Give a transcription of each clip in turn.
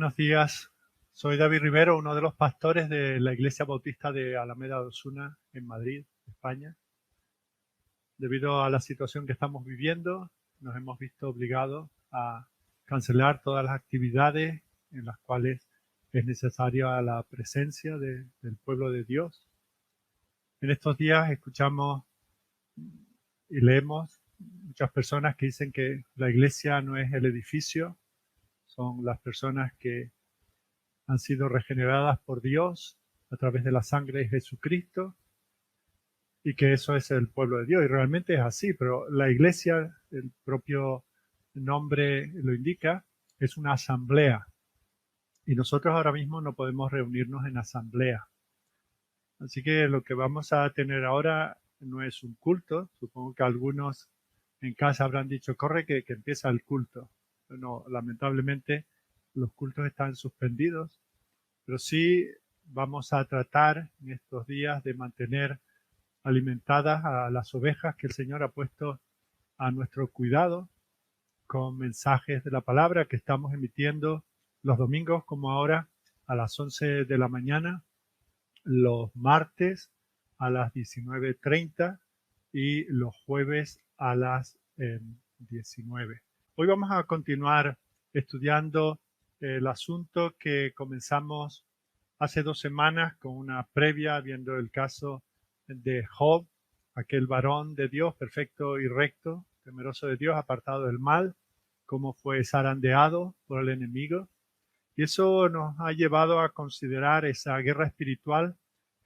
Buenos días. Soy David Rivero, uno de los pastores de la Iglesia Bautista de Alameda de Osuna, en Madrid, España. Debido a la situación que estamos viviendo, nos hemos visto obligados a cancelar todas las actividades en las cuales es necesaria la presencia del pueblo de Dios. En estos días escuchamos y leemos muchas personas que dicen que la iglesia no es el edificio, son las personas que han sido regeneradas por Dios a través de la sangre de Jesucristo y que eso es el pueblo de Dios. Y realmente es así, pero la iglesia, el propio nombre lo indica, es una asamblea. Y nosotros ahora mismo no podemos reunirnos en asamblea. Así que lo que vamos a tener ahora no es un culto. Supongo que algunos en casa habrán dicho, corre que empieza el culto. No, lamentablemente los cultos están suspendidos, pero sí vamos a tratar en estos días de mantener alimentadas a las ovejas que el Señor ha puesto a nuestro cuidado con mensajes de la palabra que estamos emitiendo los domingos como ahora a las 11 de la mañana, los martes a las 19:30 y los jueves a las 19. Hoy vamos a continuar estudiando el asunto que comenzamos hace 2 semanas con una previa viendo el caso de Job, aquel varón de Dios perfecto y recto, temeroso de Dios, apartado del mal, cómo fue zarandeado por el enemigo. Y eso nos ha llevado a considerar esa guerra espiritual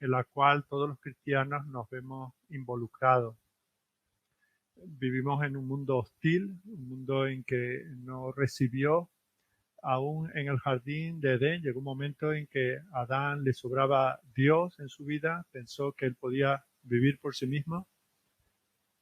en la cual todos los cristianos nos vemos involucrados. Vivimos en un mundo hostil, un mundo en que no recibió. Aún en el jardín de Edén llegó un momento en que a Adán le sobraba Dios en su vida, pensó que él podía vivir por sí mismo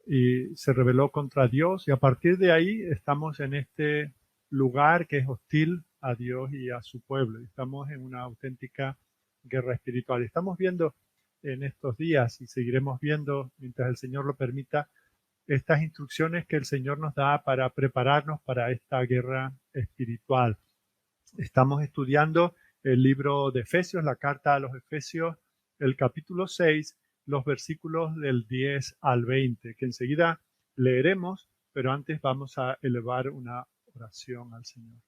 y se rebeló contra Dios, y a partir de ahí estamos en este lugar que es hostil a Dios y a su pueblo. Estamos en una auténtica guerra espiritual. Estamos viendo en estos días y seguiremos viendo mientras el Señor lo permita estas instrucciones que el Señor nos da para prepararnos para esta guerra espiritual. Estamos estudiando el libro de Efesios, la carta a los Efesios, el capítulo 6, los versículos del 10 al 20, que enseguida leeremos, pero antes vamos a elevar una oración al Señor.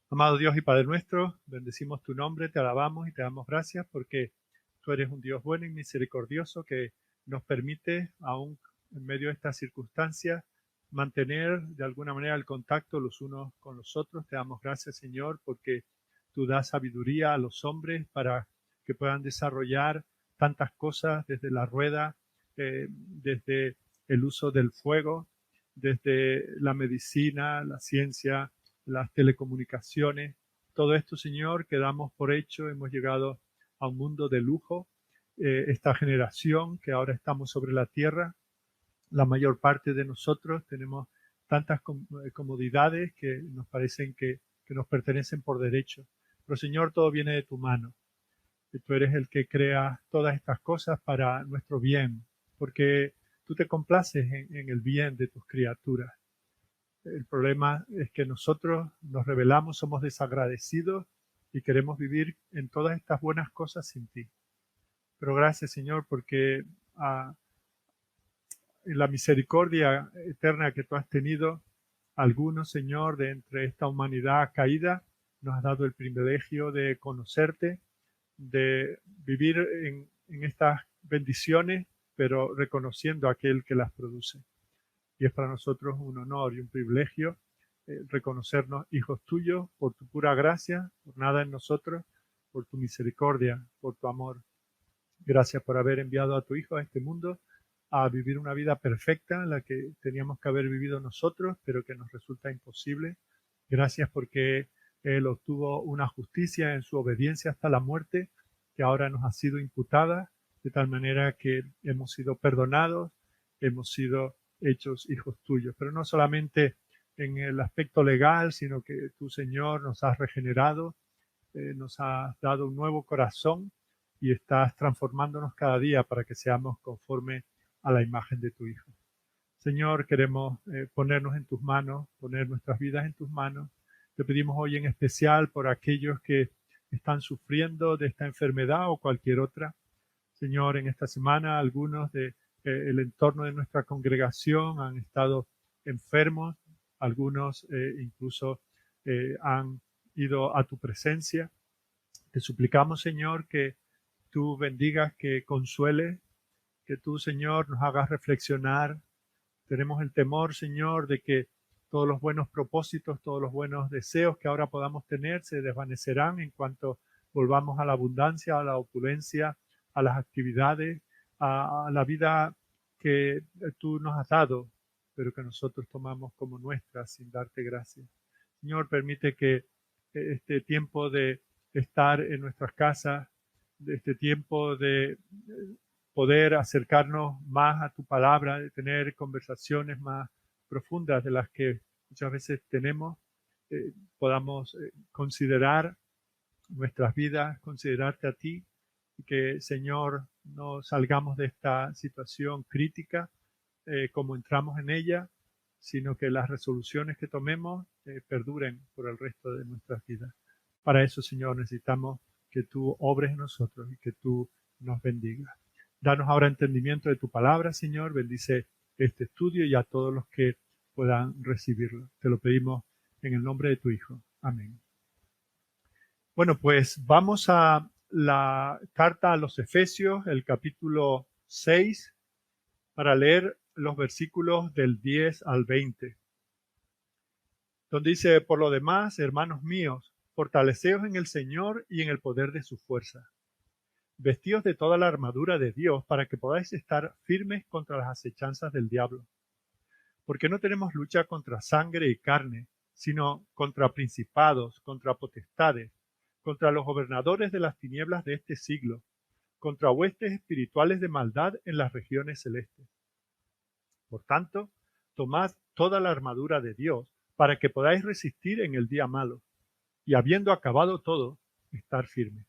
Amado Dios y Padre nuestro, bendecimos tu nombre, te alabamos y te damos gracias porque tú eres un Dios bueno y misericordioso que nos permite, aún en medio de estas circunstancias, mantener de alguna manera el contacto los unos con los otros. Te damos gracias, Señor, porque tú das sabiduría a los hombres para que puedan desarrollar tantas cosas desde la rueda, desde el uso del fuego, desde la medicina, la ciencia, las telecomunicaciones. Todo esto, Señor, que damos por hecho, hemos llegado a un mundo de lujo. Esta generación que ahora estamos sobre la tierra, la mayor parte de nosotros tenemos tantas comodidades que nos parecen que nos pertenecen por derecho. Pero Señor, todo viene de tu mano. Y tú eres el que crea todas estas cosas para nuestro bien, porque tú te complaces en el bien de tus criaturas. El problema es que nosotros nos rebelamos, somos desagradecidos y queremos vivir en todas estas buenas cosas sin ti. Pero gracias, Señor, porque en la misericordia eterna que tú has tenido, algunos, Señor, de entre esta humanidad caída, nos has dado el privilegio de conocerte, de vivir en estas bendiciones, pero reconociendo a aquel que las produce. Y es para nosotros un honor y un privilegio reconocernos hijos tuyos por tu pura gracia, por nada en nosotros, por tu misericordia, por tu amor. Gracias por haber enviado a tu Hijo a este mundo a vivir una vida perfecta, en la que teníamos que haber vivido nosotros, pero que nos resulta imposible. Gracias porque Él obtuvo una justicia en su obediencia hasta la muerte, que ahora nos ha sido imputada, de tal manera que hemos sido perdonados, hemos sido hechos hijos tuyos. Pero no solamente en el aspecto legal, sino que tú, Señor, nos has regenerado, nos has dado un nuevo corazón y estás transformándonos cada día para que seamos conforme a la imagen de tu Hijo. Señor, queremos ponernos en tus manos, poner nuestras vidas en tus manos. Te pedimos hoy en especial por aquellos que están sufriendo de esta enfermedad o cualquier otra. Señor, en esta semana algunos de el entorno de nuestra congregación han estado enfermos, algunos incluso han ido a tu presencia. Te suplicamos, Señor, que tú bendigas, que consueles, que tú, Señor, nos hagas reflexionar. Tenemos el temor, Señor, de que todos los buenos propósitos, todos los buenos deseos que ahora podamos tener se desvanecerán en cuanto volvamos a la abundancia, a la opulencia, a las actividades, a la vida que tú nos has dado, pero que nosotros tomamos como nuestra sin darte gracias. Señor, permite que este tiempo de estar en nuestras casas, de este tiempo de poder acercarnos más a tu palabra, de tener conversaciones más profundas de las que muchas veces tenemos, podamos considerar nuestras vidas, considerarte a ti, y que, Señor, no salgamos de esta situación crítica como entramos en ella, sino que las resoluciones que tomemos perduren por el resto de nuestras vidas. Para eso, Señor, necesitamos que tú obres en nosotros y que tú nos bendigas. Danos ahora entendimiento de tu palabra, Señor. Bendice este estudio y a todos los que puedan recibirlo. Te lo pedimos en el nombre de tu Hijo. Amén. Bueno, pues vamos a la carta a los Efesios, el capítulo 6, para leer los versículos del 10 al 20. Donde dice: por lo demás, hermanos míos, fortaleceos en el Señor y en el poder de su fuerza. Vestíos de toda la armadura de Dios para que podáis estar firmes contra las acechanzas del diablo. Porque no tenemos lucha contra sangre y carne, sino contra principados, contra potestades, contra los gobernadores de las tinieblas de este siglo, contra huestes espirituales de maldad en las regiones celestes. Por tanto, tomad toda la armadura de Dios para que podáis resistir en el día malo, y habiendo acabado todo, estar firmes.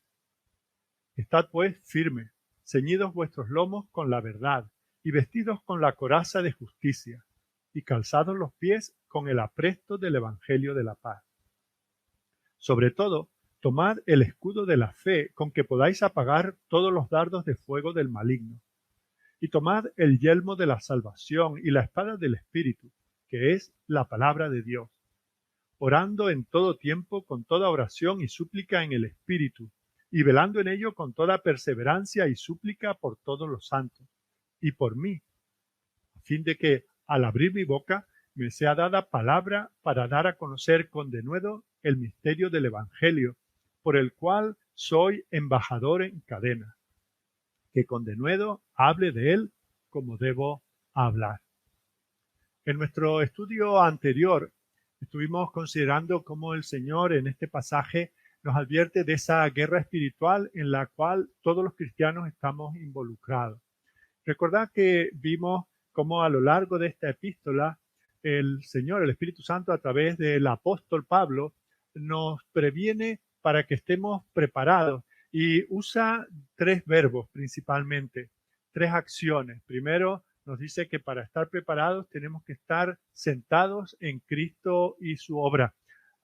Estad pues firmes, ceñidos vuestros lomos con la verdad, y vestidos con la coraza de justicia, y calzados los pies con el apresto del Evangelio de la paz. Sobre todo, tomad el escudo de la fe con que podáis apagar todos los dardos de fuego del maligno. Y tomad el yelmo de la salvación y la espada del Espíritu, que es la palabra de Dios, orando en todo tiempo con toda oración y súplica en el Espíritu, y velando en ello con toda perseverancia y súplica por todos los santos, y por mí, a fin de que, al abrir mi boca, me sea dada palabra para dar a conocer con denuedo el misterio del Evangelio, por el cual soy embajador en cadena, que con denuedo hable de él como debo hablar. En nuestro estudio anterior estuvimos considerando cómo el Señor en este pasaje nos advierte de esa guerra espiritual en la cual todos los cristianos estamos involucrados. Recordad que vimos cómo a lo largo de esta epístola el Señor, el Espíritu Santo, a través del apóstol Pablo, nos previene para que estemos preparados y usa tres verbos principalmente, tres acciones. Primero, nos dice que para estar preparados tenemos que estar sentados en Cristo y su obra.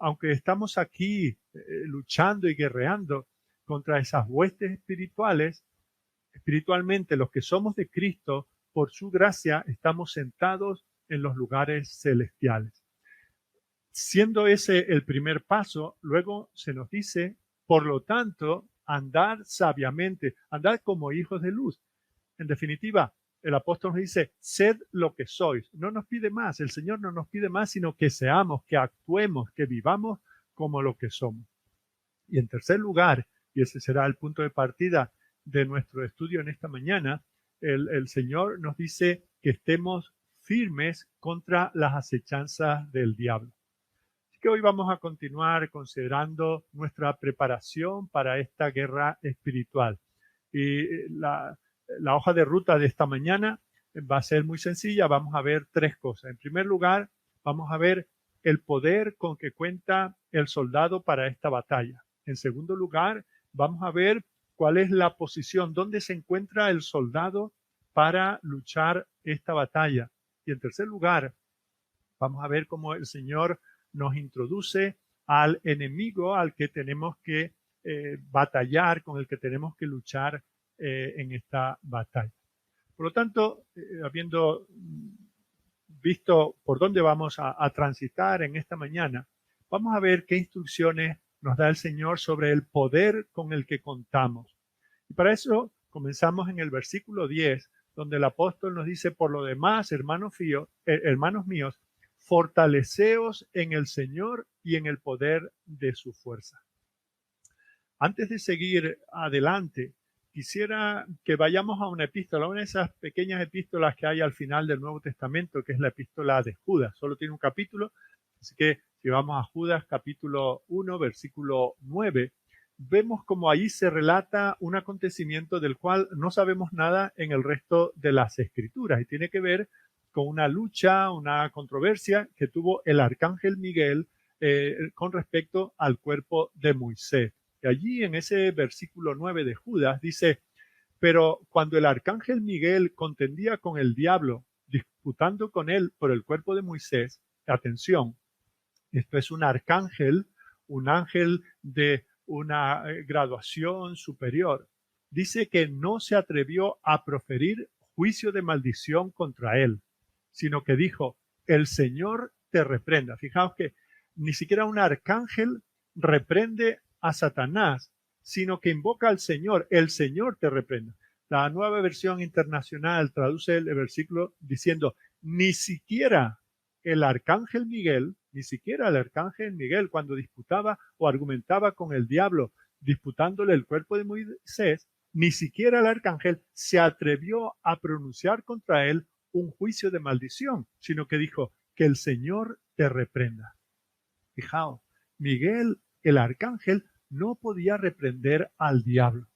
Aunque estamos aquí luchando y guerreando contra esas huestes espirituales, espiritualmente los que somos de Cristo, por su gracia, estamos sentados en los lugares celestiales. Siendo ese el primer paso, luego se nos dice, por lo tanto, andad sabiamente, andad como hijos de luz. En definitiva, el apóstol nos dice, sed lo que sois. No nos pide más, el Señor no nos pide más, sino que seamos, que actuemos, que vivamos como lo que somos. Y en tercer lugar, y ese será el punto de partida de nuestro estudio en esta mañana, el Señor nos dice que estemos firmes contra las acechanzas del diablo. Así que hoy vamos a continuar considerando nuestra preparación para esta guerra espiritual. Y la hoja de ruta de esta mañana va a ser muy sencilla. Vamos a ver tres cosas. En primer lugar, vamos a ver el poder con que cuenta el soldado para esta batalla. En segundo lugar, vamos a ver cuál es la posición, dónde se encuentra el soldado para luchar esta batalla. Y en tercer lugar, vamos a ver cómo el Señor nos introduce al enemigo al que tenemos que batallar, con el que tenemos que luchar en esta batalla. Por lo tanto, habiendo visto por dónde vamos a transitar en esta mañana, vamos a ver qué instrucciones nos da el Señor sobre el poder con el que contamos. Y para eso comenzamos en el versículo 10, donde el apóstol nos dice: por lo demás, hermanos míos, fortaleceos en el Señor y en el poder de su fuerza. Antes de seguir adelante, quisiera que vayamos a una epístola, una de esas pequeñas epístolas que hay al final del Nuevo Testamento, que es la epístola de Judas. Solo tiene un capítulo, así que si vamos a Judas capítulo 1, versículo 9, vemos como ahí se relata un acontecimiento del cual no sabemos nada en el resto de las Escrituras, y tiene que ver con una lucha, una controversia que tuvo el arcángel Miguel con respecto al cuerpo de Moisés. Y allí en ese versículo 9 de Judas dice: pero cuando el arcángel Miguel contendía con el diablo, disputando con él por el cuerpo de Moisés, atención, esto es un arcángel, un ángel de una graduación superior, dice que no se atrevió a proferir juicio de maldición contra él, sino que dijo: el Señor te reprenda. Fijaos que ni siquiera un arcángel reprende a Satanás, sino que invoca al Señor: el Señor te reprenda. La Nueva Versión Internacional traduce el versículo diciendo: ni siquiera el arcángel Miguel, cuando disputaba o argumentaba con el diablo, disputándole el cuerpo de Moisés, ni siquiera el arcángel se atrevió a pronunciar contra él un juicio de maldición, sino que dijo: que el Señor te reprenda. Fijaos, Miguel, el arcángel, no podía reprender al diablo.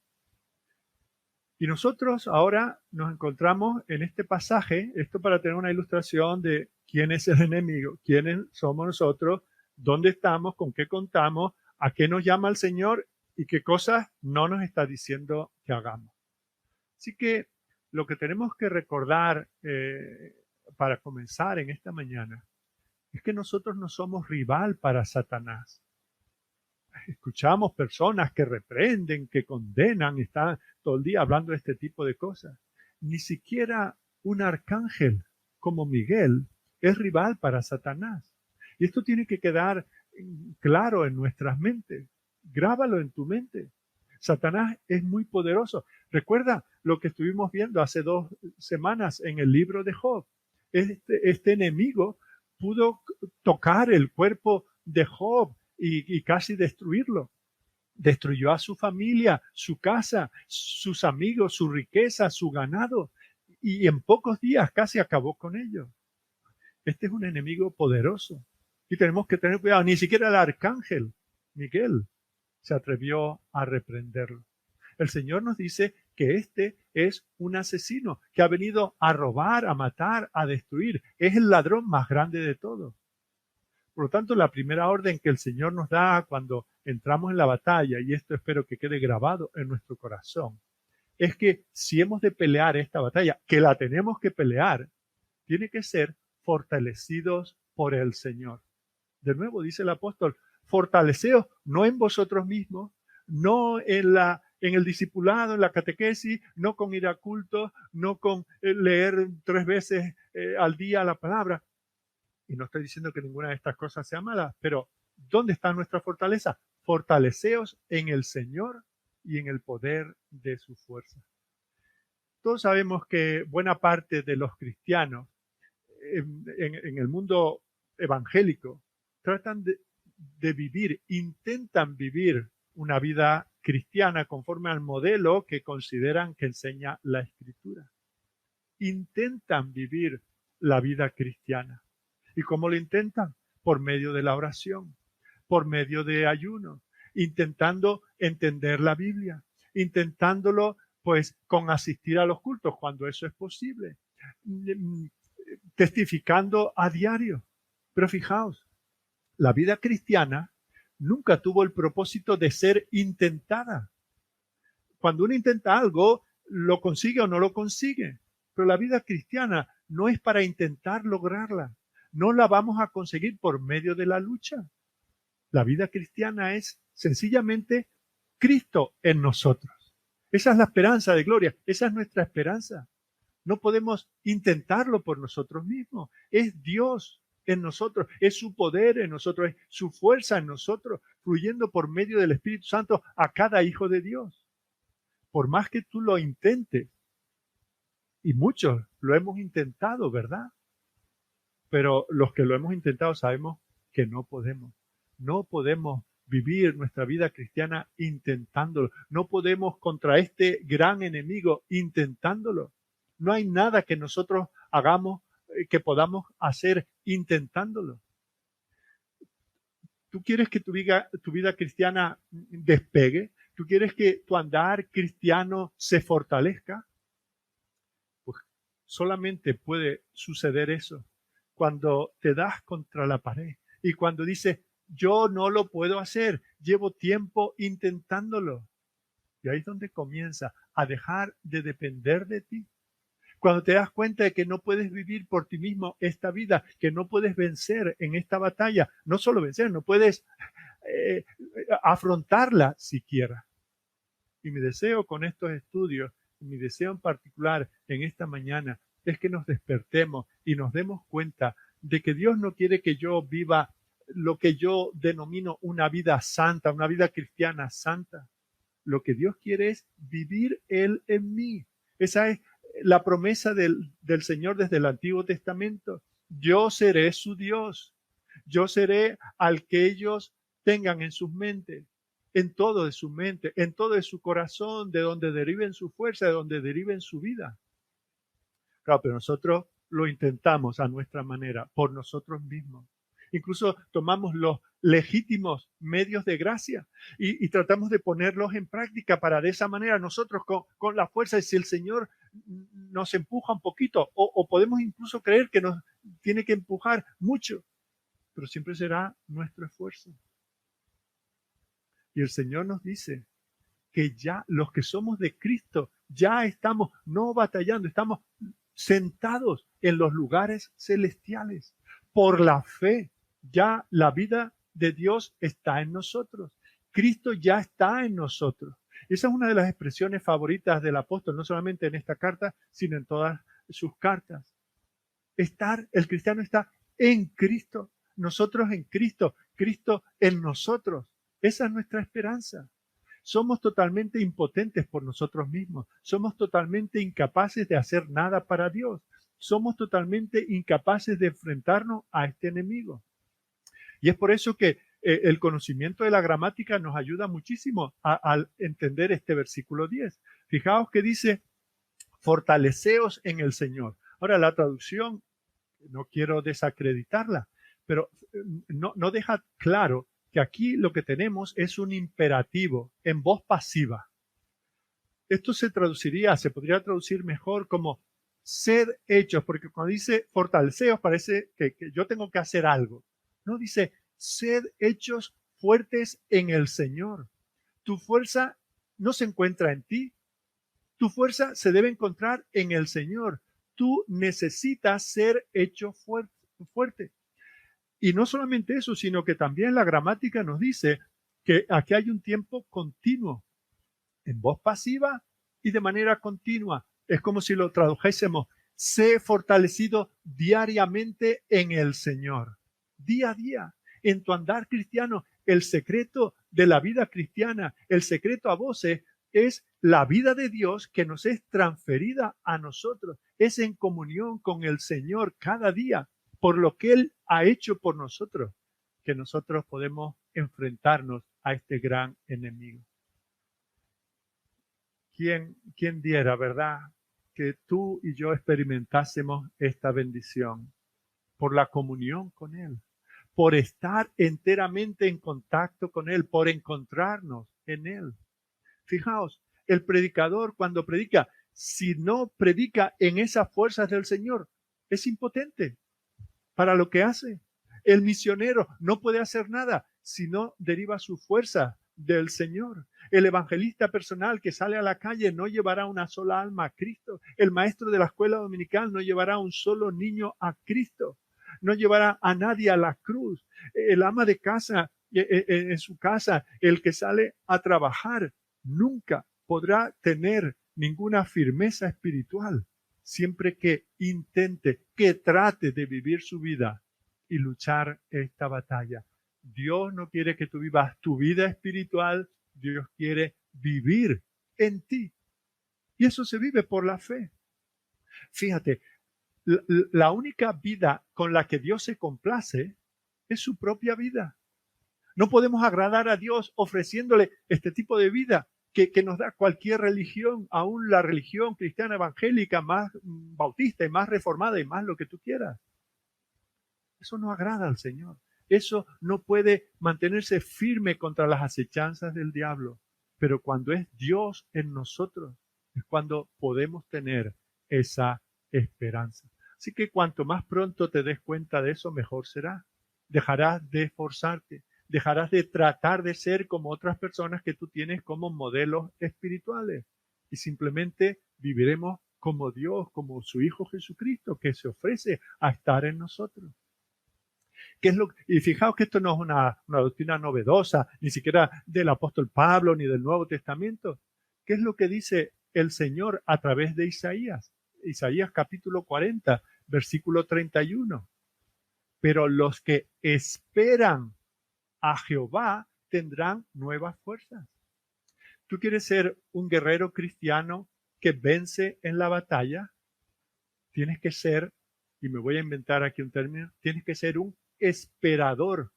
Y nosotros ahora nos encontramos en este pasaje, esto para tener una ilustración de quién es el enemigo, quiénes somos nosotros, dónde estamos, con qué contamos, a qué nos llama el Señor y qué cosas no nos está diciendo que hagamos. Así que lo que tenemos que recordar para comenzar en esta mañana es que nosotros no somos rival para Satanás. Escuchamos personas que reprenden, que condenan, están todo el día hablando de este tipo de cosas. Ni siquiera un arcángel como Miguel es rival para Satanás. Y esto tiene que quedar claro en nuestras mentes. Grábalo en tu mente. Satanás es muy poderoso. Recuerda lo que estuvimos viendo hace 2 semanas en el libro de Job. Este enemigo pudo tocar el cuerpo de Job y casi destruirlo. Destruyó a su familia, su casa, sus amigos, su riqueza, su ganado, y en pocos días casi acabó con ellos. Este es un enemigo poderoso y tenemos que tener cuidado. Ni siquiera el arcángel Miguel se atrevió a reprenderlo. El Señor nos dice que este es un asesino que ha venido a robar, a matar, a destruir. Es el ladrón más grande de todos. Por lo tanto, la primera orden que el Señor nos da cuando entramos en la batalla, y esto espero que quede grabado en nuestro corazón, es que si hemos de pelear esta batalla, que la tenemos que pelear, tiene que ser fortalecidos por el Señor. De nuevo dice el apóstol: fortaleceos no en vosotros mismos, no en el discipulado, en la catequesis, no con ir a culto, no con leer 3 veces al día la palabra. Y no estoy diciendo que ninguna de estas cosas sea mala, pero ¿dónde está nuestra fortaleza? Fortaleceos en el Señor y en el poder de su fuerza. Todos sabemos que buena parte de los cristianos en el mundo evangélico tratan de vivir, intentan vivir una vida cristiana conforme al modelo que consideran que enseña la Escritura. Intentan vivir la vida cristiana. ¿Y cómo lo intentan? Por medio de la oración, por medio de ayuno, intentando entender la Biblia, intentándolo pues con asistir a los cultos cuando eso es posible, testificando a diario. Pero fijaos, la vida cristiana nunca tuvo el propósito de ser intentada. Cuando uno intenta algo, lo consigue o no lo consigue. Pero la vida cristiana no es para intentar lograrla. No la vamos a conseguir por medio de la lucha. La vida cristiana es sencillamente Cristo en nosotros. Esa es la esperanza de gloria, esa es nuestra esperanza. No podemos intentarlo por nosotros mismos. Es Dios en nosotros, es su poder en nosotros, es su fuerza en nosotros, fluyendo por medio del Espíritu Santo a cada hijo de Dios. Por más que tú lo intentes, y muchos lo hemos intentado, ¿verdad? Pero los que lo hemos intentado sabemos que no podemos. No podemos vivir nuestra vida cristiana intentándolo. No podemos contra este gran enemigo intentándolo. No hay nada que nosotros hagamos que podamos hacer intentándolo. ¿Tú quieres que tu vida cristiana despegue? ¿Tú quieres que tu andar cristiano se fortalezca? Pues solamente puede suceder eso cuando te das contra la pared y cuando dices, yo no lo puedo hacer, llevo tiempo intentándolo. Y ahí es donde comienza a dejar de depender de ti. Cuando te das cuenta de que no puedes vivir por ti mismo esta vida, que no puedes vencer en esta batalla, no solo vencer, no puedes afrontarla siquiera. Y mi deseo con estos estudios, mi deseo en particular en esta mañana, es que nos despertemos y nos demos cuenta de que Dios no quiere que yo viva lo que yo denomino una vida santa, una vida cristiana santa. Lo que Dios quiere es vivir Él en mí. Esa es la promesa del Señor desde el Antiguo Testamento. Yo seré su Dios. Yo seré al que ellos tengan en sus mentes, en todo de su mente, en todo de su corazón, de donde deriven su fuerza, de donde deriven su vida. Claro, pero nosotros lo intentamos a nuestra manera, por nosotros mismos. Incluso tomamos los legítimos medios de gracia y tratamos de ponerlos en práctica para de esa manera nosotros con la fuerza, si el Señor nos empuja un poquito o podemos incluso creer que nos tiene que empujar mucho, pero siempre será nuestro esfuerzo. Y el Señor nos dice que ya los que somos de Cristo ya estamos no batallando, estamos sentados en los lugares celestiales. Por la fe, ya la vida de Dios está en nosotros. Cristo ya está en nosotros. Esa es una de las expresiones favoritas del apóstol, no solamente en esta carta, sino en todas sus cartas. El cristiano está en Cristo, nosotros en Cristo, Cristo en nosotros. Esa es nuestra esperanza. Somos totalmente impotentes por nosotros mismos. Somos totalmente incapaces de hacer nada para Dios. Somos totalmente incapaces de enfrentarnos a este enemigo. Y es por eso que el conocimiento de la gramática nos ayuda muchísimo al entender este versículo 10. Fijaos que dice, fortaleceos en el Señor. Ahora, la traducción, no quiero desacreditarla, pero no deja claro que aquí lo que tenemos es un imperativo en voz pasiva. Esto se podría traducir mejor como sed hechos, porque cuando dice fortaleceos parece que yo tengo que hacer algo. No, dice sed hechos fuertes en el Señor. Tu fuerza no se encuentra en ti. Tu fuerza se debe encontrar en el Señor. Tú necesitas ser hecho fuerte. Y no solamente eso, sino que también la gramática nos dice que aquí hay un tiempo continuo, en voz pasiva y de manera continua. Es como si lo tradujésemos, sé fortalecido diariamente en el Señor. Día a día, en tu andar cristiano, el secreto de la vida cristiana, el secreto a voces es la vida de Dios que nos es transferida a nosotros. Es en comunión con el Señor cada día, por lo que Él ha hecho por nosotros, que nosotros podemos enfrentarnos a este gran enemigo. ¿Quién diera, verdad, que tú y yo experimentásemos esta bendición por la comunión con Él, por estar enteramente en contacto con Él, por encontrarnos en Él? Fijaos, el predicador cuando predica, si no predica en esas fuerzas del Señor, es impotente para lo que hace. El misionero no puede hacer nada si no deriva su fuerza del Señor. El evangelista personal que sale a la calle no llevará una sola alma a Cristo. El maestro de la escuela dominical no llevará un solo niño a Cristo. No llevará a nadie a la cruz. El ama de casa en su casa, el que sale a trabajar, nunca podrá tener ninguna firmeza espiritual siempre que intente, que trate de vivir su vida y luchar esta batalla. Dios no quiere que tú vivas tu vida espiritual, Dios quiere vivir en ti. Y eso se vive por la fe. Fíjate, la única vida con la que Dios se complace es su propia vida. No podemos agradar a Dios ofreciéndole este tipo de vida que nos da cualquier religión, aún la religión cristiana evangélica más bautista y más reformada y más lo que tú quieras. Eso no agrada al Señor. Eso no puede mantenerse firme contra las acechanzas del diablo. Pero cuando es Dios en nosotros, es cuando podemos tener esa esperanza. Así que cuanto más pronto te des cuenta de eso, mejor será. Dejarás de esforzarte, dejarás de tratar de ser como otras personas que tú tienes como modelos espirituales y simplemente viviremos como Dios, como su Hijo Jesucristo, que se ofrece a estar en nosotros. Y fijaos que esto no es una doctrina novedosa, ni siquiera del apóstol Pablo, ni del Nuevo Testamento. ¿Qué es lo que dice el Señor a través de Isaías? Isaías capítulo 40, versículo 31. Pero los que esperan a Jehová tendrán nuevas fuerzas. ¿Tú quieres ser un guerrero cristiano que vence en la batalla? Tienes que ser, y me voy a inventar aquí un término, tienes que ser un esperador.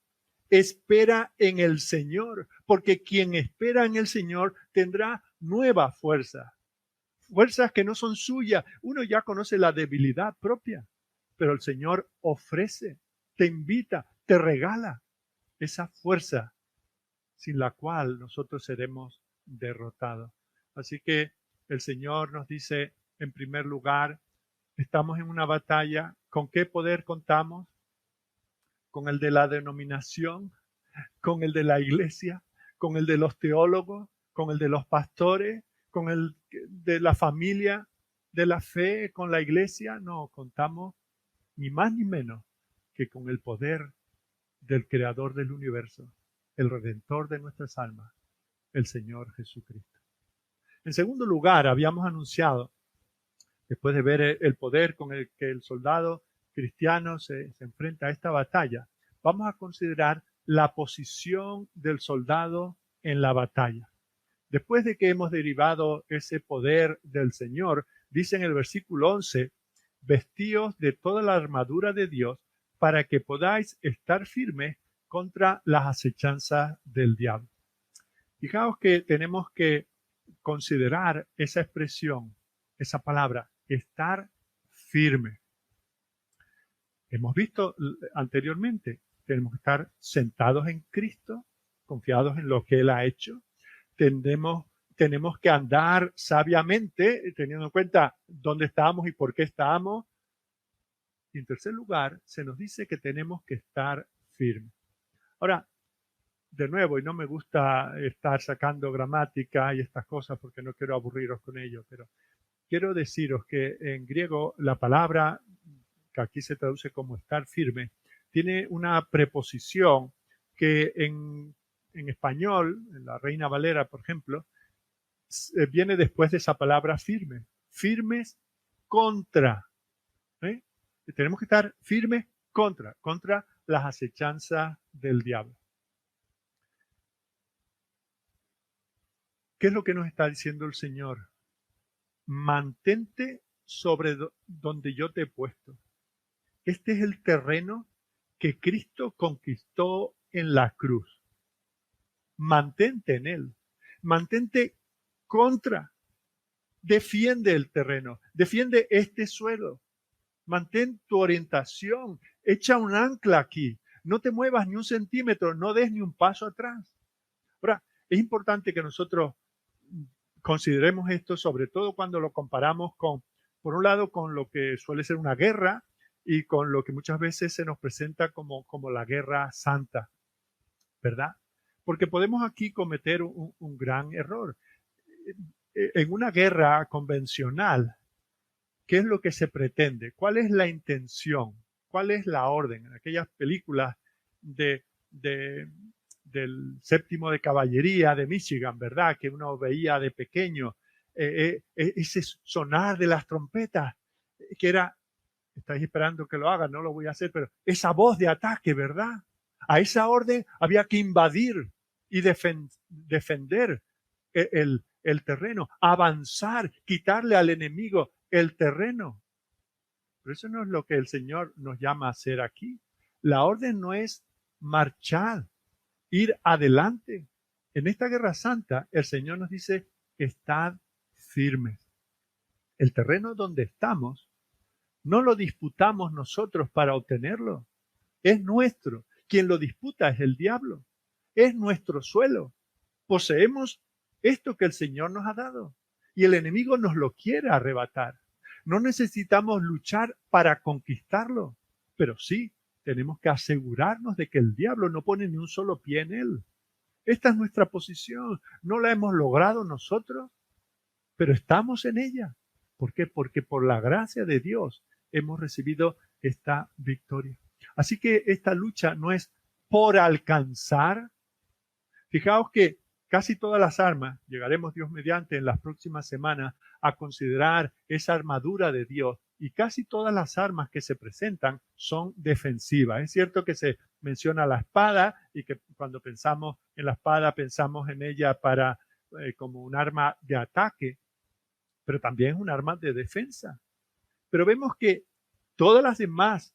Espera en el Señor, porque quien espera en el Señor tendrá nuevas fuerzas. Fuerzas que no son suyas. Uno ya conoce la debilidad propia, pero el Señor ofrece, te invita, te regala esa fuerza sin la cual nosotros seremos derrotados. Así que el Señor nos dice, en primer lugar, estamos en una batalla. ¿Con qué poder contamos? Con el de la denominación, con el de la iglesia, con el de los teólogos, con el de los pastores, con el de la familia, de la fe, con la iglesia. No, contamos ni más ni menos que con el poder del Creador del universo, el Redentor de nuestras almas, el Señor Jesucristo. En segundo lugar, habíamos anunciado, después de ver el poder con el que el soldado cristiano se enfrenta a esta batalla, vamos a considerar la posición del soldado en la batalla. Después de que hemos derivado ese poder del Señor, dice en el versículo 11, vestíos de toda la armadura de Dios para que podáis estar firmes contra las acechanzas del diablo. Fijaos que tenemos que considerar esa expresión, esa palabra, estar firme. Hemos visto anteriormente, tenemos que estar sentados en Cristo, confiados en lo que Él ha hecho. Tenemos que andar sabiamente, teniendo en cuenta dónde estamos y por qué estamos. Y en tercer lugar, se nos dice que tenemos que estar firmes. Ahora, de nuevo, y no me gusta estar sacando gramática y estas cosas porque no quiero aburriros con ello, pero quiero deciros que en griego la palabra, que aquí se traduce como estar firme, tiene una preposición que en español, en la Reina Valera, por ejemplo, viene después de esa palabra firme. Firmes contra. ¿eh? Tenemos que estar firmes contra las acechanzas del diablo. ¿Qué es lo que nos está diciendo el Señor? Mantente sobre donde yo te he puesto. Este es el terreno que Cristo conquistó en la cruz. Mantente en él. Mantente contra. Defiende el terreno. Defiende este suelo. Mantén tu orientación. Echa un ancla aquí. No te muevas ni un centímetro. No des ni un paso atrás. Ahora, es importante que nosotros consideremos esto, sobre todo cuando lo comparamos con, por un lado, con lo que suele ser una guerra y con lo que muchas veces se nos presenta como la guerra santa, ¿verdad? Porque podemos aquí cometer un gran error. En una guerra convencional, ¿qué es lo que se pretende? ¿Cuál es la intención? ¿Cuál es la orden? En aquellas películas de del séptimo de caballería de Michigan, ¿verdad? Que uno veía de pequeño, ese sonar de las trompetas, que era, estáis esperando que lo haga, no lo voy a hacer, pero esa voz de ataque, ¿verdad? A esa orden había que invadir y defender el terreno, avanzar, quitarle al enemigo el terreno. Pero eso no es lo que el Señor nos llama a hacer aquí. La orden no es marchar, ir adelante. En esta guerra santa, el Señor nos dice, estad firmes. El terreno donde estamos, no lo disputamos nosotros para obtenerlo. Es nuestro. Quien lo disputa es el diablo. Es nuestro suelo. Poseemos esto que el Señor nos ha dado. Y el enemigo nos lo quiere arrebatar. No necesitamos luchar para conquistarlo, pero sí tenemos que asegurarnos de que el diablo no pone ni un solo pie en él. Esta es nuestra posición. No la hemos logrado nosotros, pero estamos en ella. ¿Por qué? Porque por la gracia de Dios hemos recibido esta victoria. Así que esta lucha no es por alcanzar. Fijaos que casi todas las armas, llegaremos Dios mediante en las próximas semanas a considerar esa armadura de Dios, y casi todas las armas que se presentan son defensivas. Es cierto que se menciona la espada y que cuando pensamos en la espada pensamos en ella para como un arma de ataque, pero también es un arma de defensa. Pero vemos que todos los demás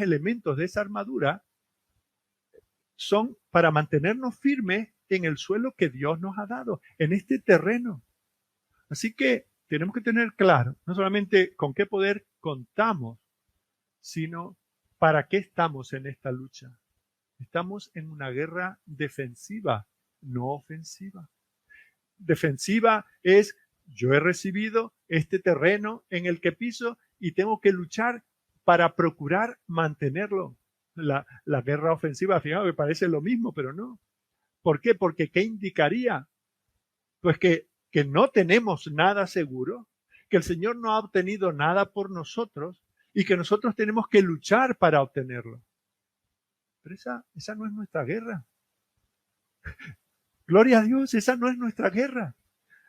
elementos de esa armadura son para mantenernos firmes en el suelo que Dios nos ha dado, en este terreno. Así que tenemos que tener claro, no solamente con qué poder contamos, sino para qué estamos en esta lucha. Estamos en una guerra defensiva, no ofensiva. Defensiva es, yo he recibido este terreno en el que piso y tengo que luchar para procurar mantenerlo. La guerra ofensiva, fíjate, me parece lo mismo, pero no. ¿Por qué? Porque ¿qué indicaría? Pues que no tenemos nada seguro, que el Señor no ha obtenido nada por nosotros y que nosotros tenemos que luchar para obtenerlo. Pero esa no es nuestra guerra. Gloria a Dios, esa no es nuestra guerra.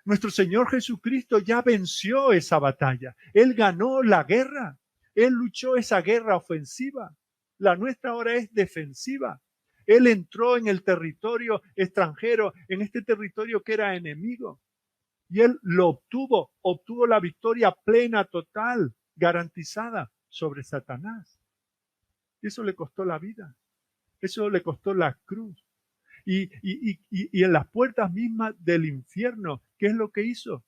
Nuestro Señor Jesucristo ya venció esa batalla. Él ganó la guerra. Él luchó esa guerra ofensiva. La nuestra ahora es defensiva. Él entró en el territorio extranjero, en este territorio que era enemigo. Y él lo obtuvo la victoria plena, total, garantizada sobre Satanás. Eso le costó la vida. Eso le costó la cruz. Y en las puertas mismas del infierno, ¿qué es lo que hizo?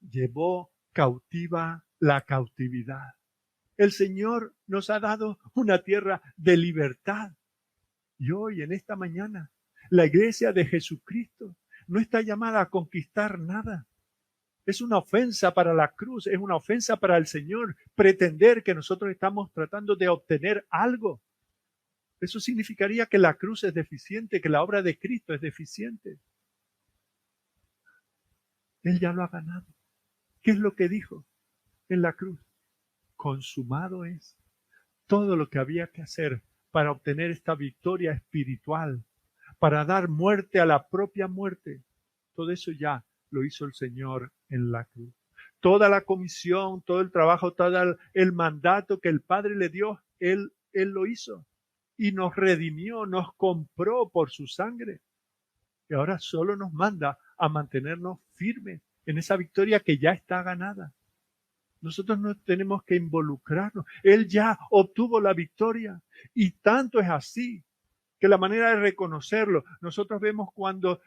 Llevó cautiva la cautividad. El Señor nos ha dado una tierra de libertad. Y hoy, en esta mañana, la iglesia de Jesucristo no está llamada a conquistar nada. Es una ofensa para la cruz, es una ofensa para el Señor pretender que nosotros estamos tratando de obtener algo. Eso significaría que la cruz es deficiente, que la obra de Cristo es deficiente. Él ya lo ha ganado. ¿Qué es lo que dijo en la cruz? Consumado es. Todo lo que había que hacer para obtener esta victoria espiritual, para dar muerte a la propia muerte, todo eso ya lo hizo el Señor en la cruz. Toda la comisión, todo el trabajo, todo el mandato que el Padre le dio, Él lo hizo. Y nos redimió, nos compró por su sangre. Y ahora solo nos manda a mantenernos firmes en esa victoria que ya está ganada. Nosotros no tenemos que involucrarnos. Él ya obtuvo la victoria. Y tanto es así que la manera de reconocerlo, nosotros vemos cuando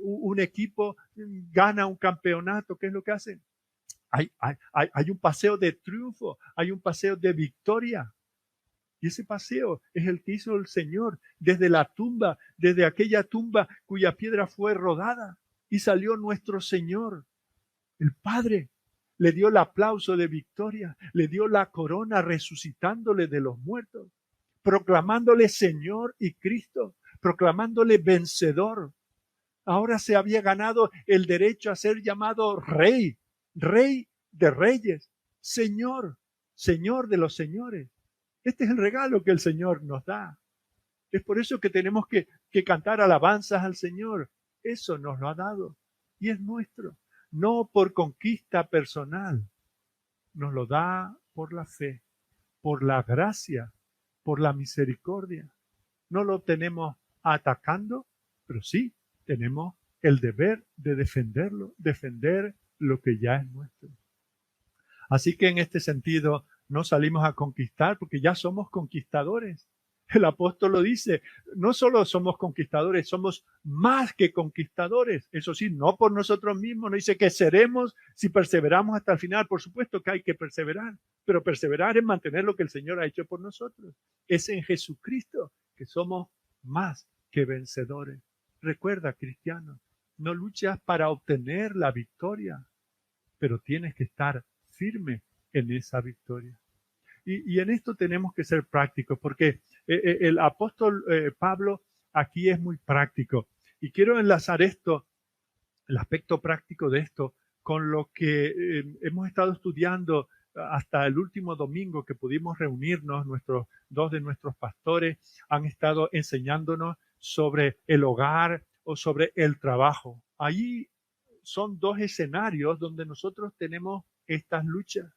un equipo gana un campeonato, ¿qué es lo que hacen? Hay un paseo de triunfo, hay un paseo de victoria. Y ese paseo es el que hizo el Señor desde la tumba, desde aquella tumba cuya piedra fue rodada. Y salió nuestro Señor, el Padre. Le dio el aplauso de victoria, le dio la corona resucitándole de los muertos, proclamándole Señor y Cristo, proclamándole vencedor. Ahora se había ganado el derecho a ser llamado Rey, Rey de reyes, Señor, Señor de los señores. Este es el regalo que el Señor nos da. Es por eso que tenemos que que cantar alabanzas al Señor. Eso nos lo ha dado y es nuestro. No por conquista personal, nos lo da por la fe, por la gracia, por la misericordia. No lo obtenemos atacando, pero sí tenemos el deber de defenderlo, defender lo que ya es nuestro. Así que en este sentido no salimos a conquistar porque ya somos conquistadores. El apóstol lo dice, no solo somos conquistadores, somos más que conquistadores. Eso sí, no por nosotros mismos, no dice que seremos si perseveramos hasta el final. Por supuesto que hay que perseverar, pero perseverar es mantener lo que el Señor ha hecho por nosotros. Es en Jesucristo que somos más que vencedores. Recuerda, cristiano, no luchas para obtener la victoria, pero tienes que estar firme en esa victoria. Y en esto tenemos que ser prácticos, porque el apóstol Pablo aquí es muy práctico. Y quiero enlazar esto, el aspecto práctico de esto, con lo que hemos estado estudiando hasta el último domingo que pudimos reunirnos. Dos de nuestros pastores han estado enseñándonos sobre el hogar o sobre el trabajo. Allí son dos escenarios donde nosotros tenemos estas luchas.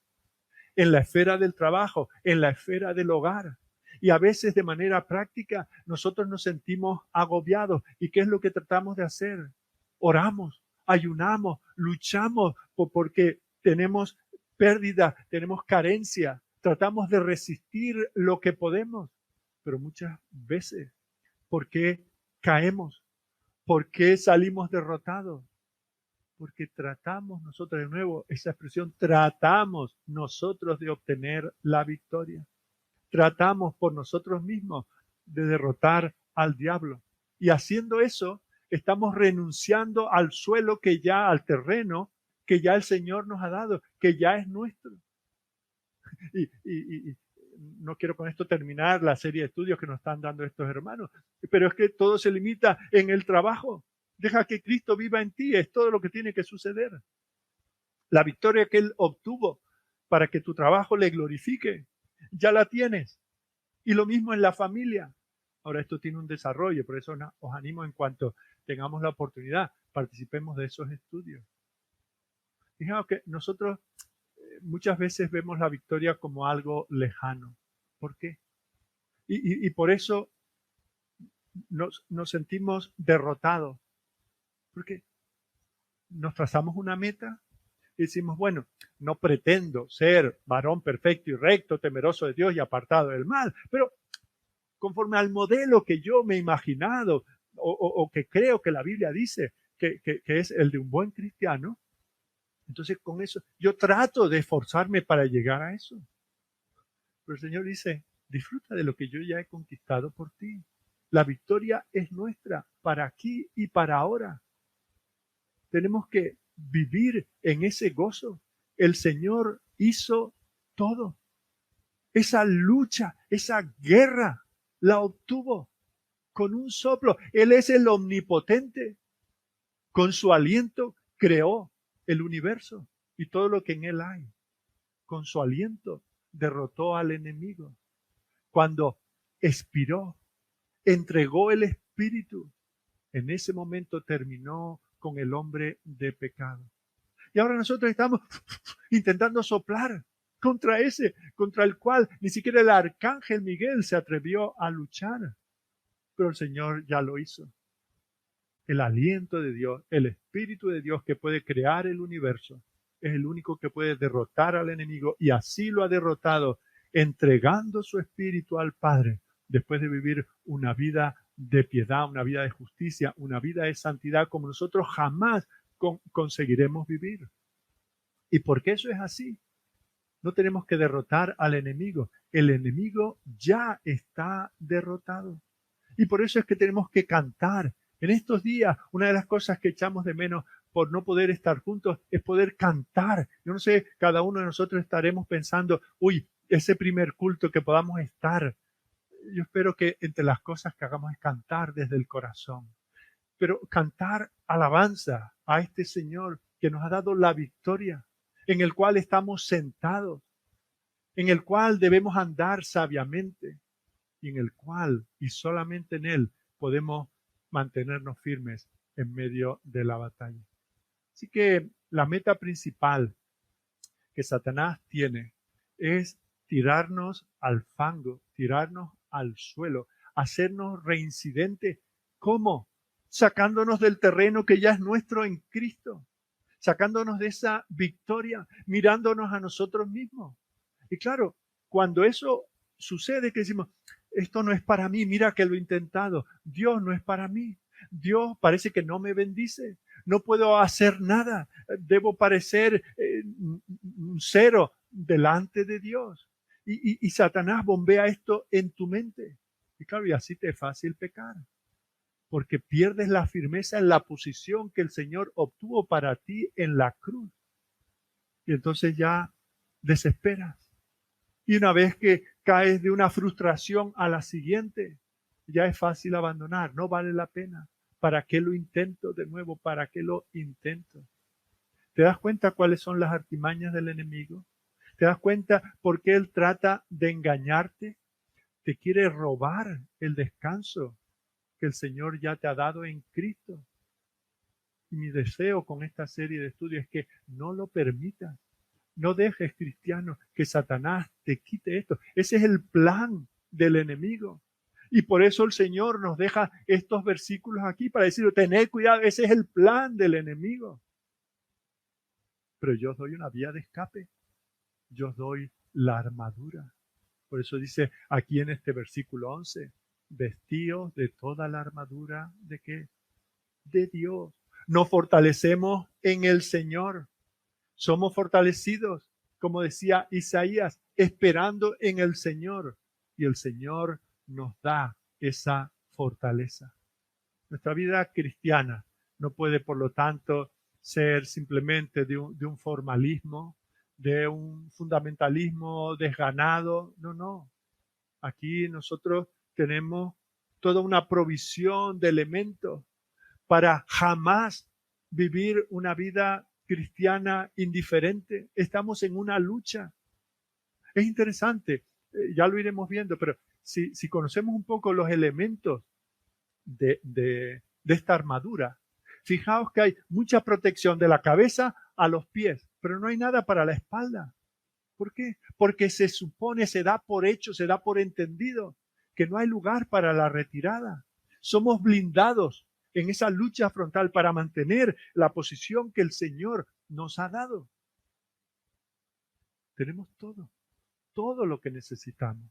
En la esfera del trabajo, en la esfera del hogar. Y a veces de manera práctica nosotros nos sentimos agobiados. ¿Y qué es lo que tratamos de hacer? Oramos, ayunamos, luchamos porque tenemos pérdida, tenemos carencia. Tratamos de resistir lo que podemos. Pero muchas veces, ¿por qué caemos? ¿Por qué salimos derrotados? Porque tratamos nosotros, de nuevo, esa expresión, tratamos nosotros de obtener la victoria. Tratamos por nosotros mismos de derrotar al diablo. Y haciendo eso, estamos renunciando al suelo al terreno que ya el Señor nos ha dado, que ya es nuestro. Y no quiero con esto terminar la serie de estudios que nos están dando estos hermanos, pero es que todo se limita en el trabajo. Deja que Cristo viva en ti, es todo lo que tiene que suceder. La victoria que Él obtuvo para que tu trabajo le glorifique, ya la tienes. Y lo mismo en la familia. Ahora esto tiene un desarrollo, por eso os animo en cuanto tengamos la oportunidad, participemos de esos estudios. Fijaos que nosotros muchas veces vemos la victoria como algo lejano. ¿Por qué? Y por eso nos sentimos derrotados. Porque nos trazamos una meta y decimos, bueno, no pretendo ser varón perfecto y recto, temeroso de Dios y apartado del mal, pero conforme al modelo que yo me he imaginado o que creo que la Biblia dice que es el de un buen cristiano, entonces con eso yo trato de esforzarme para llegar a eso. Pero el Señor dice, disfruta de lo que yo ya he conquistado por ti. La victoria es nuestra para aquí y para ahora. Tenemos que vivir en ese gozo. El Señor hizo todo. Esa lucha, esa guerra, la obtuvo con un soplo. Él es el omnipotente. Con su aliento creó el universo y todo lo que en él hay. Con su aliento derrotó al enemigo. Cuando expiró, entregó el Espíritu, en ese momento terminó con el hombre de pecado. Y ahora nosotros estamos intentando soplar contra el cual ni siquiera el arcángel Miguel se atrevió a luchar. Pero el Señor ya lo hizo. El aliento de Dios, el Espíritu de Dios que puede crear el universo, es el único que puede derrotar al enemigo y así lo ha derrotado, entregando su Espíritu al Padre después de vivir una vida de piedad, una vida de justicia, una vida de santidad como nosotros jamás conseguiremos vivir. ¿Y por qué eso es así? No tenemos que derrotar al enemigo. El enemigo ya está derrotado. Y por eso es que tenemos que cantar. En estos días, una de las cosas que echamos de menos por no poder estar juntos es poder cantar. Yo no sé, cada uno de nosotros estaremos pensando, uy, ese primer culto que podamos estar. Yo espero que entre las cosas que hagamos es cantar desde el corazón. Pero cantar alabanza a este Señor que nos ha dado la victoria, en el cual estamos sentados, en el cual debemos andar sabiamente y en el cual y solamente en Él podemos mantenernos firmes en medio de la batalla. Así que la meta principal que Satanás tiene es tirarnos al fango, tirarnos al suelo, hacernos reincidentes. ¿Cómo? Sacándonos del terreno que ya es nuestro en Cristo, sacándonos de esa victoria, mirándonos a nosotros mismos. Y claro, cuando eso sucede, que decimos, esto no es para mí, mira que lo he intentado, Dios no es para mí, Dios parece que no me bendice, no puedo hacer nada, debo parecer un cero delante de Dios. Y Satanás bombea esto en tu mente. Y claro, y así te es fácil pecar, porque pierdes la firmeza en la posición que el Señor obtuvo para ti en la cruz. Y entonces ya desesperas. Y una vez que caes de una frustración a la siguiente, ya es fácil abandonar, no vale la pena. ¿Para qué lo intento de nuevo? ¿Para qué lo intento? ¿Te das cuenta cuáles son las artimañas del enemigo? ¿Te das cuenta por qué él trata de engañarte? Te quiere robar el descanso que el Señor ya te ha dado en Cristo. Y mi deseo con esta serie de estudios es que no lo permitas. No dejes, cristiano, que Satanás te quite esto. Ese es el plan del enemigo. Y por eso el Señor nos deja estos versículos aquí para decir, tened cuidado, ese es el plan del enemigo. Pero yo os doy una vía de escape. Yo os doy la armadura. Por eso dice aquí en este versículo 11, vestíos de toda la armadura ¿de qué? De Dios. Nos fortalecemos en el Señor. Somos fortalecidos, como decía Isaías, esperando en el Señor. Y el Señor nos da esa fortaleza. Nuestra vida cristiana no puede, por lo tanto, ser simplemente de un formalismo, de un fundamentalismo desganado. No, no. Aquí nosotros tenemos toda una provisión de elementos para jamás vivir una vida cristiana indiferente. Estamos en una lucha. Es interesante, ya lo iremos viendo, pero si conocemos un poco los elementos de esta armadura, fijaos que hay mucha protección de la cabeza a los pies, pero no hay nada para la espalda. ¿Por qué? Porque se supone, se da por hecho, se da por entendido que no hay lugar para la retirada. Somos blindados en esa lucha frontal para mantener la posición que el Señor nos ha dado. Tenemos todo lo que necesitamos.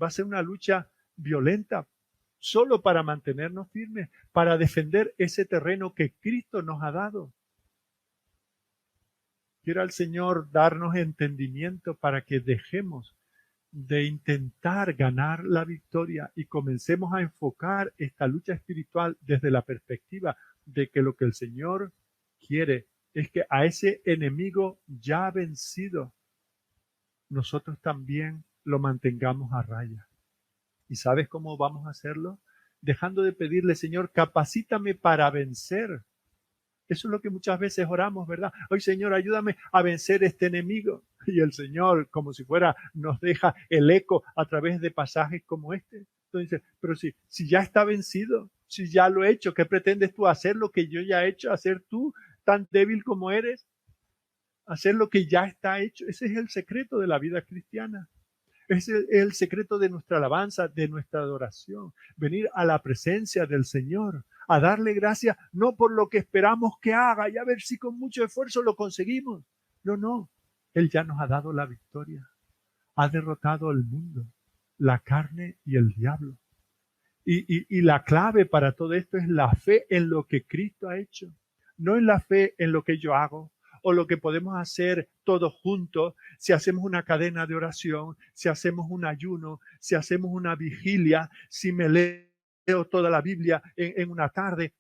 Va a ser una lucha violenta solo para mantenernos firmes, para defender ese terreno que Cristo nos ha dado. Quiera el Señor darnos entendimiento para que dejemos de intentar ganar la victoria y comencemos a enfocar esta lucha espiritual desde la perspectiva de que lo que el Señor quiere es que a ese enemigo ya vencido, nosotros también lo mantengamos a raya. ¿Y sabes cómo vamos a hacerlo? Dejando de pedirle, Señor, capacítame para vencer. Eso es lo que muchas veces oramos, ¿verdad? Hoy, Señor, ayúdame a vencer este enemigo. Y el Señor, como si fuera, nos deja el eco a través de pasajes como este. Entonces, pero si ya está vencido, si ya lo he hecho, ¿qué pretendes tú hacer lo que yo ya he hecho? ¿Hacer tú tan débil como eres? Hacer lo que ya está hecho. Ese es el secreto de la vida cristiana. Ese es el secreto de nuestra alabanza, de nuestra adoración. Venir a la presencia del Señor, a darle gracias, no por lo que esperamos que haga y a ver si con mucho esfuerzo lo conseguimos. No, no. Él ya nos ha dado la victoria. Ha derrotado al mundo, la carne y el diablo. Y la clave para todo esto es la fe en lo que Cristo ha hecho. No en la fe en lo que yo hago, o lo que podemos hacer todos juntos, si hacemos una cadena de oración, si hacemos un ayuno, si hacemos una vigilia, si me leo toda la Biblia en una tarde.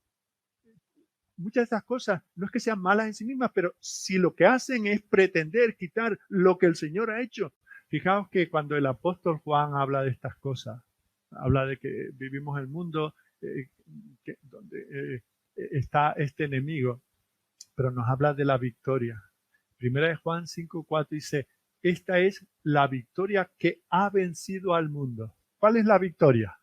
Muchas de estas cosas no es que sean malas en sí mismas, pero si lo que hacen es pretender quitar lo que el Señor ha hecho. Fijaos que cuando el apóstol Juan habla de estas cosas, habla de que vivimos en el mundo donde está este enemigo, pero nos habla de la victoria. Primera de Juan 5:4 dice, esta es la victoria que ha vencido al mundo. ¿Cuál es la victoria?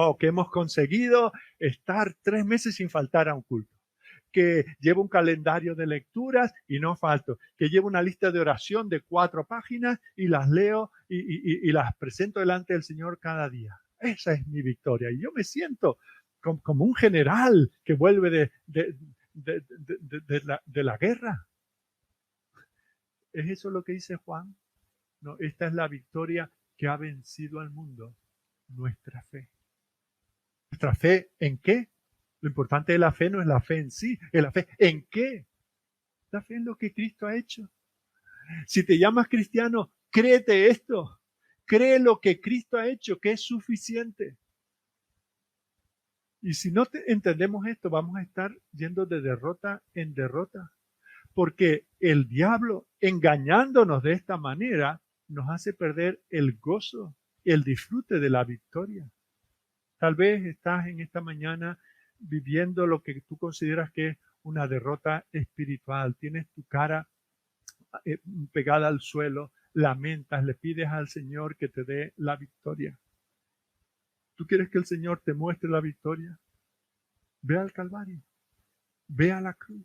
O que hemos conseguido estar 3 meses sin faltar a un culto. Que llevo un calendario de lecturas y no falto. Que llevo una lista de oración de 4 páginas y las leo y las presento delante del Señor cada día. Esa es mi victoria. Y yo me siento como un general que vuelve de la guerra. ¿Es eso lo que dice Juan? No, esta es la victoria que ha vencido al mundo. Nuestra fe. ¿Nuestra fe en qué? Lo importante de la fe no es la fe en sí, es la fe en qué. La fe en lo que Cristo ha hecho. Si te llamas cristiano, créete esto. Cree lo que Cristo ha hecho, que es suficiente. Y si no entendemos esto, vamos a estar yendo de derrota en derrota. Porque el diablo, engañándonos de esta manera, nos hace perder el gozo, el disfrute de la victoria. Tal vez estás en esta mañana viviendo lo que tú consideras que es una derrota espiritual. Tienes tu cara pegada al suelo, lamentas, le pides al Señor que te dé la victoria. ¿Tú quieres que el Señor te muestre la victoria? Ve al Calvario, ve a la cruz,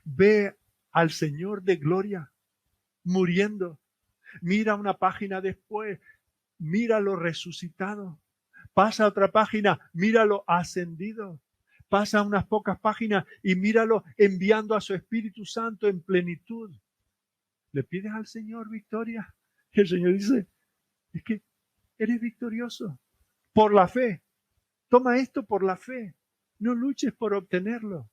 ve al Señor de gloria muriendo. Mira una página después, míralo resucitado. Pasa a otra página, míralo ascendido. Pasa unas pocas páginas y míralo enviando a su Espíritu Santo en plenitud. ¿Le pides al Señor victoria? Y el Señor dice, es que eres victorioso por la fe. Toma esto por la fe. No luches por obtenerlo.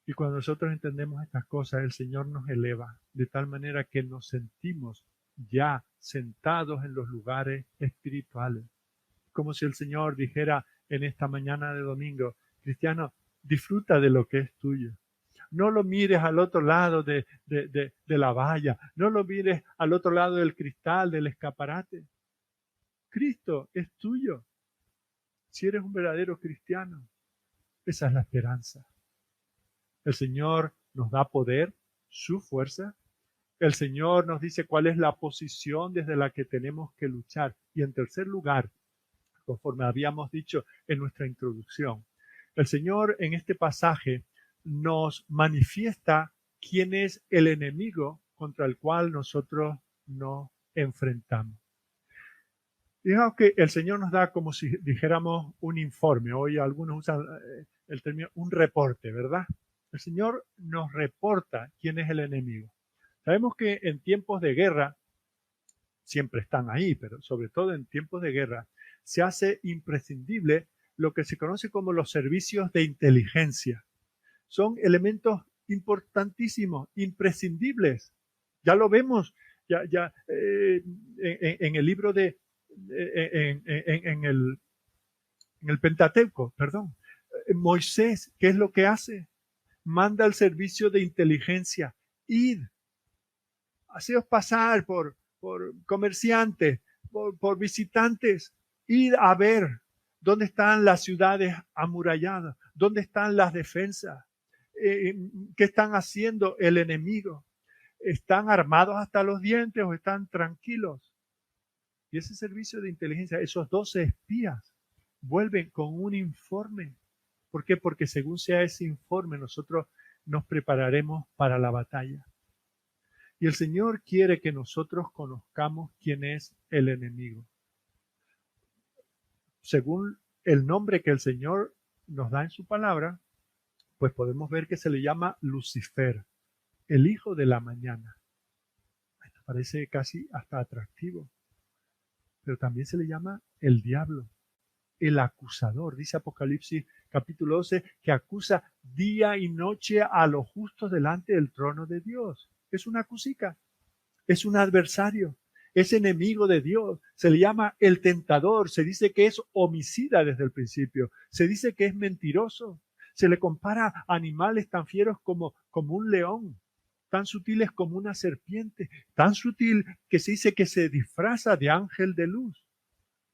Y cuando nosotros entendemos estas cosas, el Señor nos eleva de tal manera que nos sentimos ya sentados en los lugares espirituales. Como si el Señor dijera en esta mañana de domingo, cristiano, disfruta de lo que es tuyo. No lo mires al otro lado de la valla, no lo mires al otro lado del cristal, del escaparate. Cristo es tuyo. Si eres un verdadero cristiano, esa es la esperanza. El Señor nos da poder, su fuerza. El Señor nos dice cuál es la posición desde la que tenemos que luchar. Y en tercer lugar, conforme habíamos dicho en nuestra introducción, el Señor en este pasaje nos manifiesta quién es el enemigo contra el cual nosotros nos enfrentamos. Digamos que el Señor nos da como si dijéramos un informe. Hoy algunos usan el término un reporte, ¿verdad? El Señor nos reporta quién es el enemigo. Sabemos que en tiempos de guerra, siempre están ahí, pero sobre todo en tiempos de guerra, se hace imprescindible lo que se conoce como los servicios de inteligencia. Son elementos importantísimos, imprescindibles. Ya lo vemos en el libro en el Pentateuco, perdón. Moisés, ¿qué es lo que hace? Manda el servicio de inteligencia. Id, haceos pasar por comerciantes, por visitantes. Id a ver dónde están las ciudades amuralladas, dónde están las defensas, qué están haciendo el enemigo. ¿Están armados hasta los dientes o están tranquilos? Y ese servicio de inteligencia, esos 12 espías, vuelven con un informe. ¿Por qué? Porque según sea ese informe, nosotros nos prepararemos para la batalla. Y el Señor quiere que nosotros conozcamos quién es el enemigo. Según el nombre que el Señor nos da en su palabra, pues podemos ver que se le llama Lucifer, el hijo de la mañana. Esto parece casi hasta atractivo. Pero también se le llama el diablo, el acusador. Dice Apocalipsis capítulo 12 que acusa día y noche a los justos delante del trono de Dios. Es una acusica, es un adversario, es enemigo de Dios. Se le llama el tentador, se dice que es homicida desde el principio, se dice que es mentiroso. Se le compara a animales tan fieros como un león, tan sutiles como una serpiente, tan sutil que se dice que se disfraza de ángel de luz.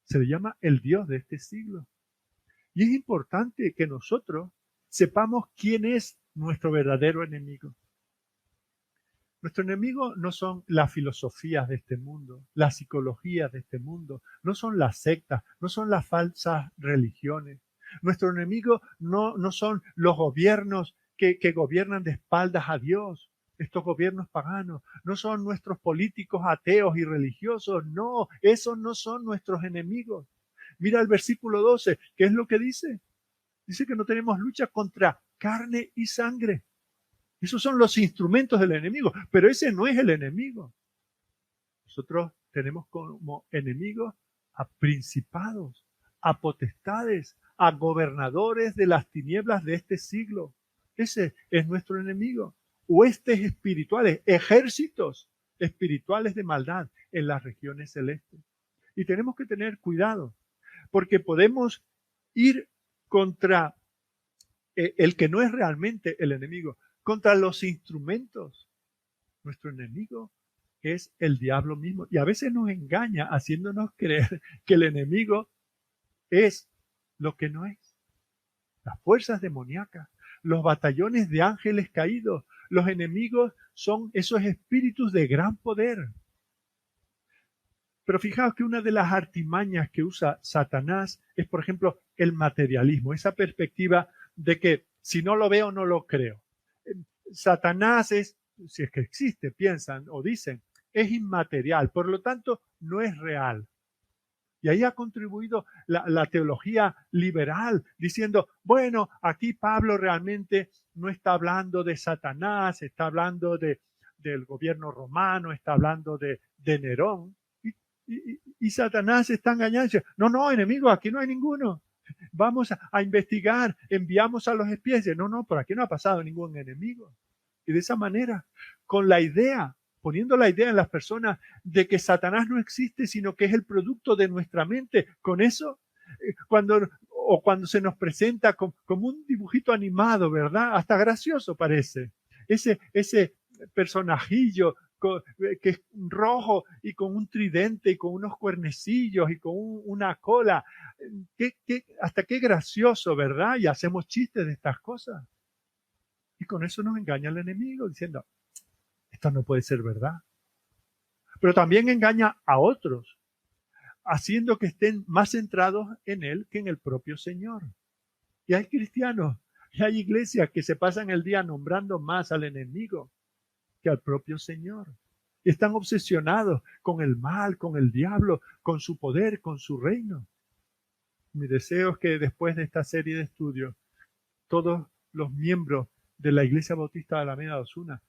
Se le llama el Dios de este siglo. Y es importante que nosotros sepamos quién es nuestro verdadero enemigo. Nuestro enemigo no son las filosofías de este mundo, las psicologías de este mundo, no son las sectas, no son las falsas religiones. Nuestro enemigo no son los gobiernos que gobiernan de espaldas a Dios, estos gobiernos paganos, no son nuestros políticos ateos y religiosos, no, esos no son nuestros enemigos. Mira el versículo 12, ¿qué es lo que dice? Dice que no tenemos lucha contra carne y sangre. Esos son los instrumentos del enemigo, pero ese no es el enemigo. Nosotros tenemos como enemigos a principados, a potestades, a gobernadores de las tinieblas de este siglo. Ese es nuestro enemigo. Huestes espirituales, ejércitos espirituales de maldad en las regiones celestes. Y tenemos que tener cuidado, porque podemos ir contra el que no es realmente el enemigo, contra los instrumentos. Nuestro enemigo es el diablo mismo. Y a veces nos engaña haciéndonos creer que el enemigo es lo que no es. Las fuerzas demoníacas, los batallones de ángeles caídos, los enemigos son esos espíritus de gran poder. Pero fijaos que una de las artimañas que usa Satanás es, por ejemplo, el materialismo, esa perspectiva de que si no lo veo, no lo creo. Satanás es, si es que existe, piensan o dicen, es inmaterial, por lo tanto, no es real. Y ahí ha contribuido la teología liberal, diciendo, bueno, aquí Pablo realmente no está hablando de Satanás, está hablando del gobierno romano, está hablando de Nerón. Y Satanás está engañando. No, enemigo, aquí no hay ninguno. Vamos a investigar, enviamos a los espías. No, por aquí no ha pasado ningún enemigo. Y de esa manera, con la idea, poniendo la idea en las personas de que Satanás no existe, sino que es el producto de nuestra mente, con eso, cuando se nos presenta como un dibujito animado, ¿verdad? Hasta gracioso parece. Ese personajillo que es rojo y con un tridente y con unos cuernecillos y con una cola. Hasta qué gracioso, ¿verdad? Y hacemos chistes de estas cosas. Y con eso nos engaña el enemigo diciendo, esto no puede ser verdad. Pero también engaña a otros, haciendo que estén más centrados en él que en el propio Señor. Y hay cristianos, y hay iglesias que se pasan el día nombrando más al enemigo que al propio Señor. Y están obsesionados con el mal, con el diablo, con su poder, con su reino. Mi deseo es que después de esta serie de estudios, todos los miembros de la Iglesia Bautista de Alameda de Osuna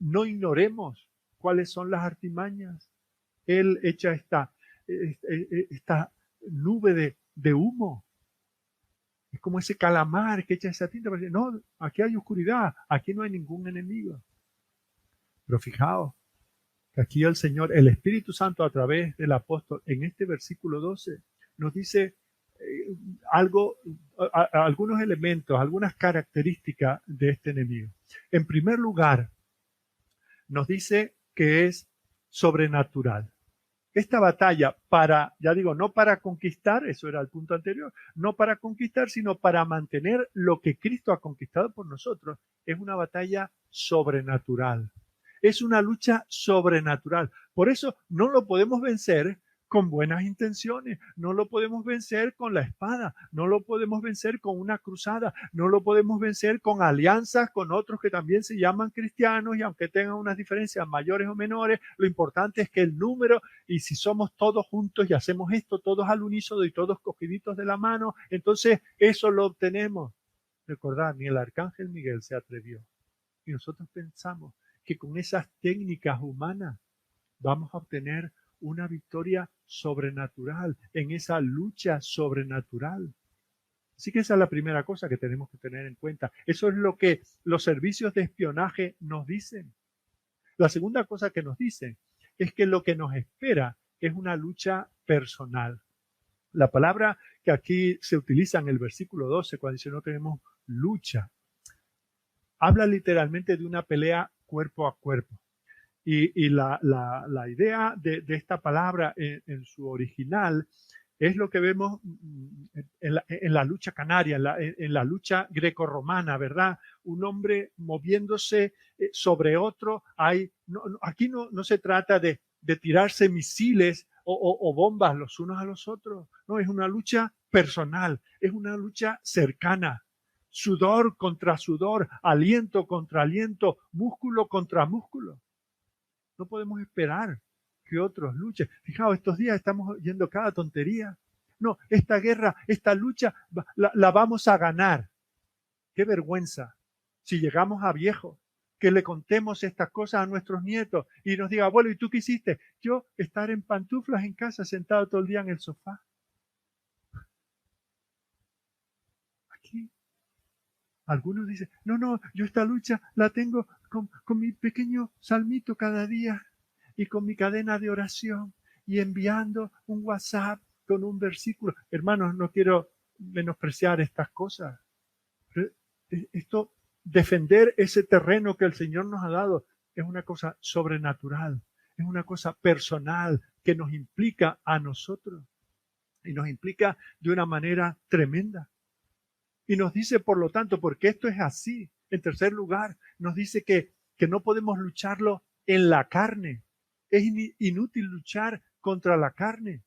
no ignoremos cuáles son las artimañas. Él echa esta nube de humo. Es como ese calamar que echa esa tinta para decir, no, aquí hay oscuridad, aquí no hay ningún enemigo. Pero fijaos que aquí el Señor, el Espíritu Santo a través del apóstol, en este versículo 12, nos dice algunos elementos, algunas características de este enemigo. En primer lugar, nos dice que es sobrenatural. Esta batalla no para conquistar, eso era el punto anterior, no para conquistar, sino para mantener lo que Cristo ha conquistado por nosotros, es una batalla sobrenatural. Es una lucha sobrenatural. Por eso no lo podemos vencer con buenas intenciones, no lo podemos vencer con la espada, no lo podemos vencer con una cruzada, no lo podemos vencer con alianzas con otros que también se llaman cristianos y aunque tengan unas diferencias mayores o menores, lo importante es que el número, y si somos todos juntos y hacemos esto todos al unísono y todos cogiditos de la mano, entonces eso lo obtenemos. Recordad, ni el arcángel Miguel se atrevió. Y nosotros pensamos que con esas técnicas humanas vamos a obtener una victoria sobrenatural, en esa lucha sobrenatural. Así que esa es la primera cosa que tenemos que tener en cuenta. Eso es lo que los servicios de espionaje nos dicen. La segunda cosa que nos dicen es que lo que nos espera es una lucha personal. La palabra que aquí se utiliza en el versículo 12, cuando dice no tenemos lucha, habla literalmente de una pelea cuerpo a cuerpo. Y la idea de esta palabra en su original Es lo que vemos en la lucha canaria, en la lucha grecorromana, ¿verdad? Un hombre moviéndose sobre otro. Aquí no se trata de tirarse misiles o bombas los unos a los otros. No, es una lucha personal, es una lucha cercana. Sudor contra sudor, aliento contra aliento, músculo contra músculo. No podemos esperar que otros luchen. Fijaos, estos días estamos oyendo cada tontería. No, esta guerra, esta lucha, la vamos a ganar. Qué vergüenza si llegamos a viejos, que le contemos estas cosas a nuestros nietos y nos diga, abuelo, ¿y tú qué hiciste? Yo estar en pantuflas en casa, sentado todo el día en el sofá. Aquí. Algunos dicen, no, yo esta lucha la tengo con mi pequeño salmito cada día y con mi cadena de oración y enviando un WhatsApp con un versículo. Hermanos, no quiero menospreciar estas cosas. Pero esto, defender ese terreno que el Señor nos ha dado, es una cosa sobrenatural, es una cosa personal que nos implica a nosotros y nos implica de una manera tremenda. Y nos dice, por lo tanto, porque esto es así. En tercer lugar, nos dice que no podemos lucharlo en la carne. Es inútil luchar contra la carne.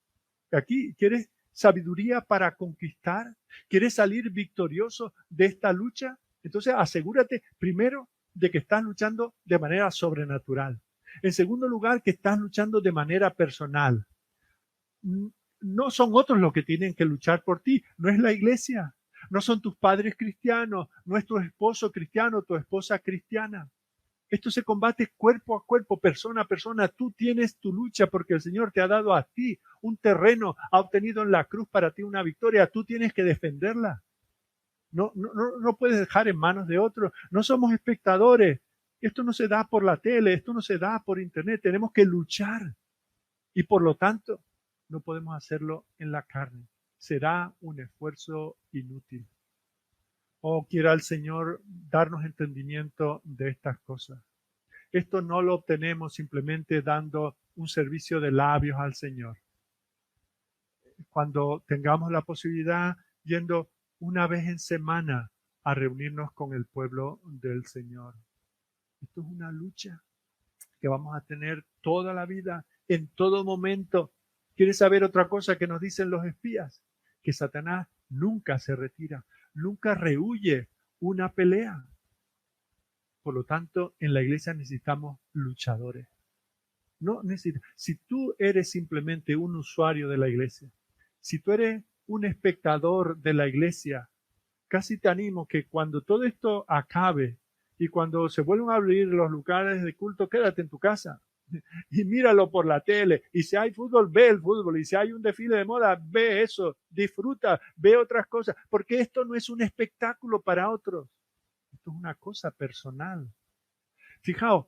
Aquí, ¿quieres sabiduría para conquistar? ¿Quieres salir victorioso de esta lucha? Entonces, asegúrate primero de que estás luchando de manera sobrenatural. En segundo lugar, que estás luchando de manera personal. No son otros los que tienen que luchar por ti, no es la iglesia. No son tus padres cristianos, no es tu esposo cristiano, tu esposa cristiana. Esto se combate cuerpo a cuerpo, persona a persona. Tú tienes tu lucha porque el Señor te ha dado a ti un terreno, ha obtenido en la cruz para ti una victoria. Tú tienes que defenderla. No puedes dejar en manos de otros. No somos espectadores. Esto no se da por la tele, esto no se da por internet. Tenemos que luchar. Y por lo tanto, no podemos hacerlo en la carne. Será un esfuerzo inútil. Oh, quiera el Señor darnos entendimiento de estas cosas. Esto no lo obtenemos simplemente dando un servicio de labios al Señor. Cuando tengamos la posibilidad, yendo una vez en semana a reunirnos con el pueblo del Señor. Esto es una lucha que vamos a tener toda la vida, en todo momento. ¿Quieres saber otra cosa que nos dicen los espías? Que Satanás nunca se retira, nunca rehúye una pelea. Por lo tanto, en la iglesia necesitamos luchadores. Si tú eres simplemente un usuario de la iglesia, si tú eres un espectador de la iglesia, casi te animo que cuando todo esto acabe y cuando se vuelvan a abrir los lugares de culto, quédate en tu casa y míralo por la tele. Y si hay fútbol, ve el fútbol. Y si hay un desfile de moda, ve eso, disfruta, ve otras cosas, porque esto no es un espectáculo para otros. Esto es una cosa personal. Fijaos,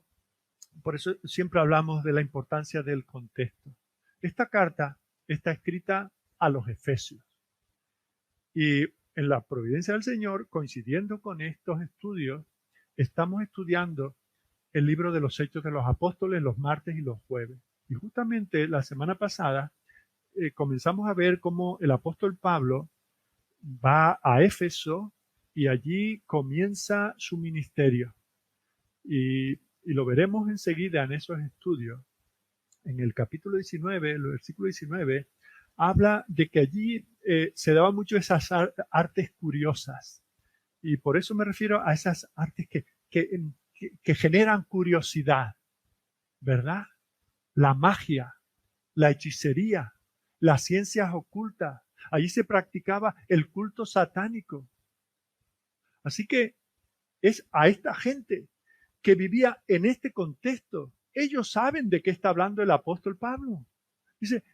por eso siempre hablamos de la importancia del contexto. Esta carta está escrita a los Efesios. Y en la providencia del Señor, coincidiendo con estos estudios, estamos estudiando el libro de los Hechos de los Apóstoles los martes y los jueves. Y justamente la semana pasada comenzamos a ver cómo el apóstol Pablo va a Éfeso y allí comienza su ministerio. Y lo veremos enseguida en esos estudios. En el capítulo 19, el versículo 19, habla de que allí se daban mucho esas artes curiosas. Y por eso me refiero a esas artes que generan curiosidad, ¿verdad? La magia, la hechicería, las ciencias ocultas. Allí se practicaba el culto satánico. Así que es a esta gente que vivía en este contexto. Ellos saben de qué está hablando el apóstol Pablo. Dice,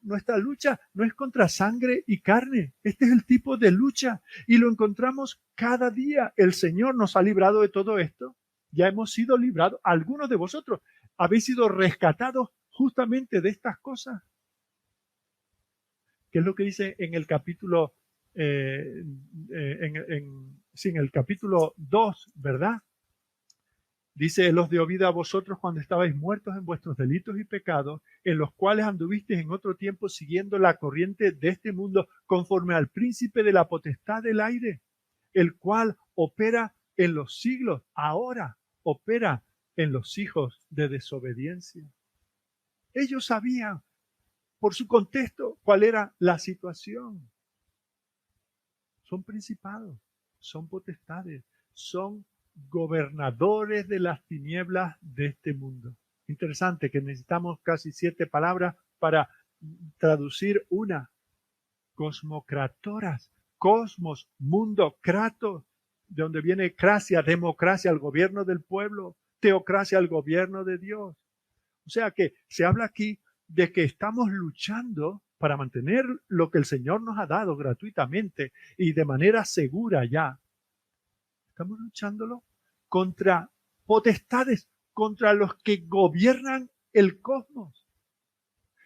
nuestra lucha no es contra sangre y carne. Este es el tipo de lucha y lo encontramos cada día. El Señor nos ha librado de todo esto. Ya hemos sido librados. Algunos de vosotros habéis sido rescatados justamente de estas cosas. ¿Qué es lo que dice en el capítulo, en el capítulo 2, ¿verdad? Dice, Él os dio vida a vosotros cuando estabais muertos en vuestros delitos y pecados, en los cuales anduvisteis en otro tiempo siguiendo la corriente de este mundo, conforme al príncipe de la potestad del aire, el cual opera en los siglos, ahora opera en los hijos de desobediencia. Ellos sabían, por su contexto, cuál era la situación. Son principados, son potestades, son gobernadores de las tinieblas de este mundo. Interesante que necesitamos casi 7 palabras para traducir una. Cosmocratoras, cosmos, mundo, kratos, de donde viene cracia, democracia, el gobierno del pueblo, teocracia, el gobierno de Dios. O sea que se habla aquí de que estamos luchando para mantener lo que el Señor nos ha dado gratuitamente y de manera segura ya. Estamos luchándolo contra potestades, contra los que gobiernan el cosmos.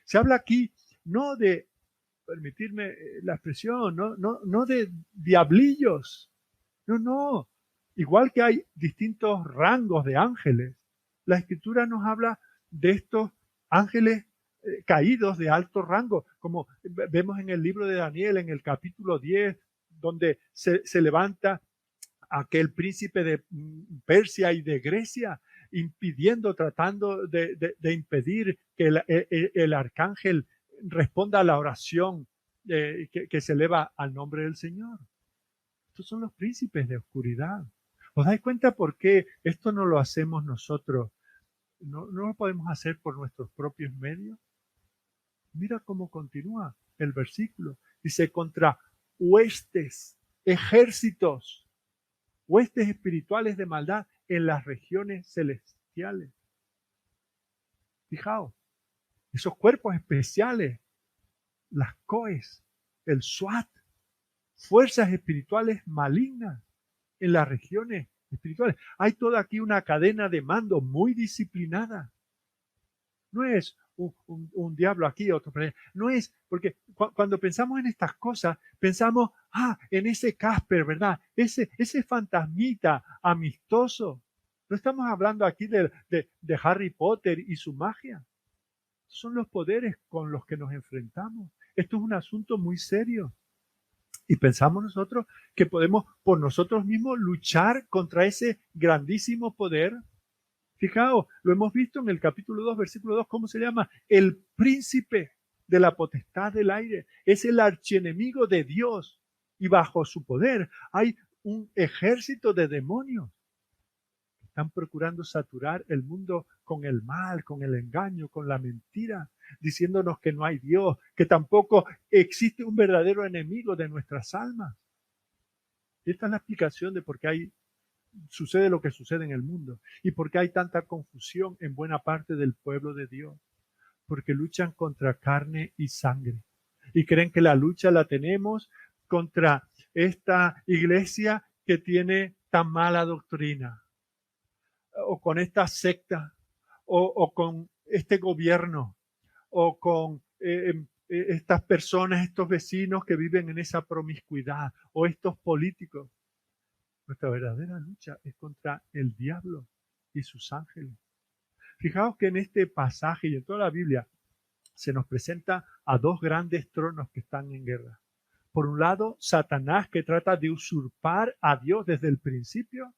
Se habla aquí no de, permitirme la expresión, no de diablillos. No. Igual que hay distintos rangos de ángeles, la Escritura nos habla de estos ángeles caídos de alto rango, como vemos en el libro de Daniel, en el capítulo 10, donde se levanta aquel príncipe de Persia y de Grecia, impidiendo, tratando de impedir que el arcángel responda a la oración que se eleva al nombre del Señor. Estos son los príncipes de oscuridad. ¿Os dais cuenta por qué esto no lo hacemos nosotros? No lo podemos hacer por nuestros propios medios. Mira cómo continúa el versículo. Dice, contra huestes, ejércitos, huestes espirituales de maldad en las regiones celestiales. Fijaos, esos cuerpos especiales, las COES, el SWAT, fuerzas espirituales malignas en las regiones espirituales. Hay toda aquí una cadena de mando muy disciplinada. No es un diablo aquí, otro por allá. No es, porque cuando pensamos en estas cosas, pensamos, en ese Casper, ¿verdad? Ese fantasmita amistoso. No estamos hablando aquí de Harry Potter y su magia. Son los poderes con los que nos enfrentamos. Esto es un asunto muy serio. Y pensamos nosotros que podemos por nosotros mismos luchar contra ese grandísimo poder. Fijaos, lo hemos visto en el capítulo 2, versículo 2, ¿cómo se llama? El príncipe de la potestad del aire. Es el archienemigo de Dios. Y bajo su poder hay un ejército de demonios. Están procurando saturar el mundo con el mal, con el engaño, con la mentira, diciéndonos que no hay Dios, que tampoco existe un verdadero enemigo de nuestras almas. Y esta es la explicación de por qué sucede lo que sucede en el mundo y por qué hay tanta confusión en buena parte del pueblo de Dios. Porque luchan contra carne y sangre y creen que la lucha la tenemos contra esta iglesia que tiene tan mala doctrina, o con esta secta, o con este gobierno, o con estas personas, estos vecinos que viven en esa promiscuidad, o estos políticos. Nuestra verdadera lucha es contra el diablo y sus ángeles. Fijaos que en este pasaje y en toda la Biblia se nos presenta a dos grandes tronos que están en guerra. Por un lado, Satanás, que trata de usurpar a Dios desde el principio,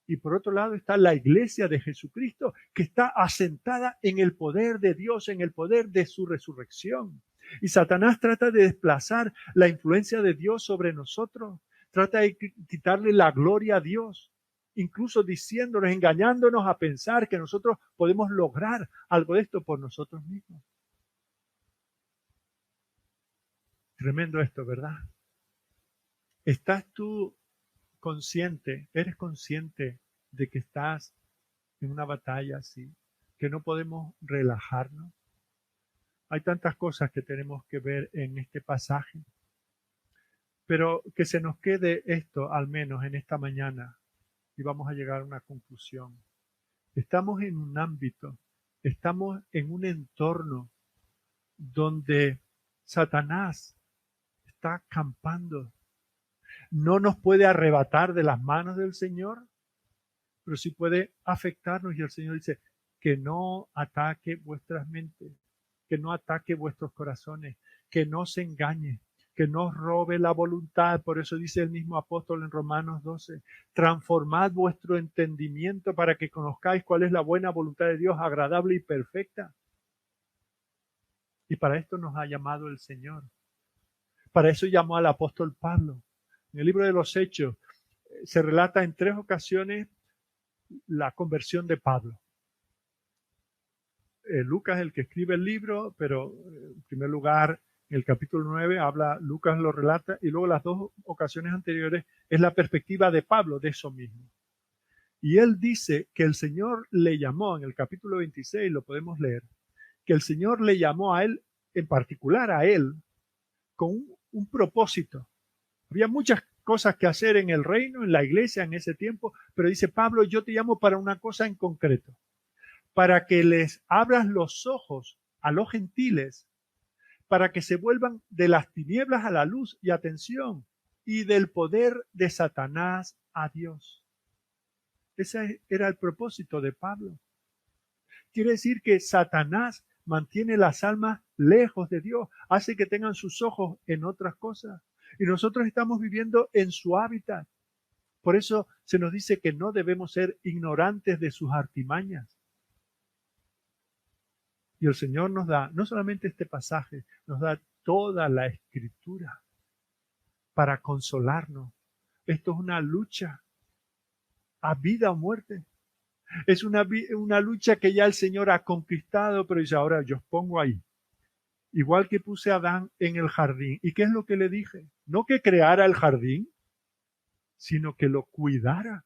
y por otro lado está la iglesia de Jesucristo, que está asentada en el poder de Dios, en el poder de su resurrección. Y Satanás trata de desplazar la influencia de Dios sobre nosotros, trata de quitarle la gloria a Dios, incluso diciéndonos, engañándonos a pensar que nosotros podemos lograr algo de esto por nosotros mismos. Tremendo esto, ¿verdad? ¿Estás tú consciente, eres consciente de que estás en una batalla así, que no podemos relajarnos? Hay tantas cosas que tenemos que ver en este pasaje, pero que se nos quede esto al menos en esta mañana y vamos a llegar a una conclusión. Estamos en un ámbito, estamos en un entorno donde Satanás está acampando. No nos puede arrebatar de las manos del Señor, pero sí puede afectarnos. Y el Señor dice que no ataque vuestras mentes, que no ataque vuestros corazones, que no se engañe, que no robe la voluntad. Por eso dice el mismo apóstol en Romanos 12, transformad vuestro entendimiento para que conozcáis cuál es la buena voluntad de Dios, agradable y perfecta. Y para esto nos ha llamado el Señor. Para eso llamó al apóstol Pablo. En el libro de los Hechos se relata en 3 ocasiones la conversión de Pablo. Lucas es el que escribe el libro, pero en primer lugar, en el capítulo 9, Lucas lo relata, y luego las 2 ocasiones anteriores es la perspectiva de Pablo de eso mismo. Y él dice que el Señor le llamó, en el capítulo 26, lo podemos leer, que el Señor le llamó a él, en particular a él, con un propósito. Había muchas cosas que hacer en el reino, en la iglesia en ese tiempo, pero dice Pablo, yo te llamo para una cosa en concreto, para que les abras los ojos a los gentiles, para que se vuelvan de las tinieblas a la luz, y atención, y del poder de Satanás a Dios. Ese era el propósito de Pablo. Quiere decir que Satanás mantiene las almas lejos de Dios, hace que tengan sus ojos en otras cosas. Y nosotros estamos viviendo en su hábitat. Por eso se nos dice que no debemos ser ignorantes de sus artimañas. Y el Señor nos da, no solamente este pasaje, nos da toda la Escritura para consolarnos. Esto es una lucha a vida o muerte. Es una lucha que ya el Señor ha conquistado, pero dice, ahora yo os pongo ahí. Igual que puse a Adán en el jardín. ¿Y qué es lo que le dije? No que creara el jardín, sino que lo cuidara.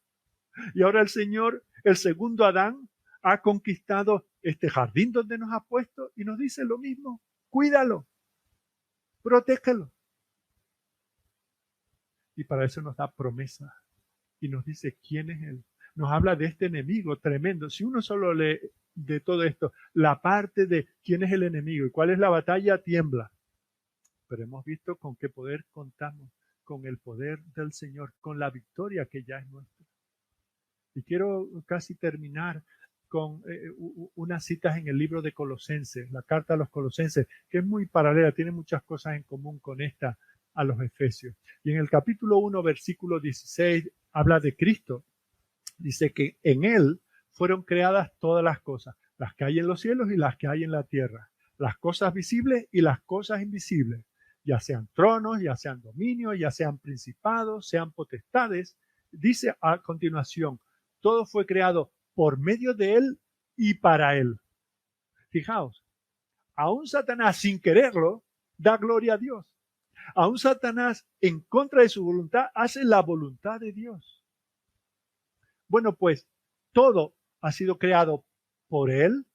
Y ahora el Señor, el segundo Adán, ha conquistado este jardín donde nos ha puesto y nos dice lo mismo. Cuídalo, protégelo. Y para eso nos da promesa y nos dice quién es Él. Nos habla de este enemigo tremendo. Si uno solo lee de todo esto, la parte de quién es el enemigo y cuál es la batalla, tiembla. Pero hemos visto con qué poder contamos, con el poder del Señor, con la victoria que ya es nuestra. Y quiero casi terminar con unas citas en el libro de Colosenses, la carta a los Colosenses, que es muy paralela, tiene muchas cosas en común con esta a los Efesios. Y en el capítulo 1, versículo 16, habla de Cristo. Dice que en Él fueron creadas todas las cosas, las que hay en los cielos y las que hay en la tierra, las cosas visibles y las cosas invisibles, ya sean tronos, ya sean dominios, ya sean principados, sean potestades. Dice a continuación, todo fue creado por medio de Él y para Él. Fijaos, aún Satanás sin quererlo da gloria a Dios. Aún Satanás en contra de su voluntad hace la voluntad de Dios. Bueno, pues todo ha sido creado por Él,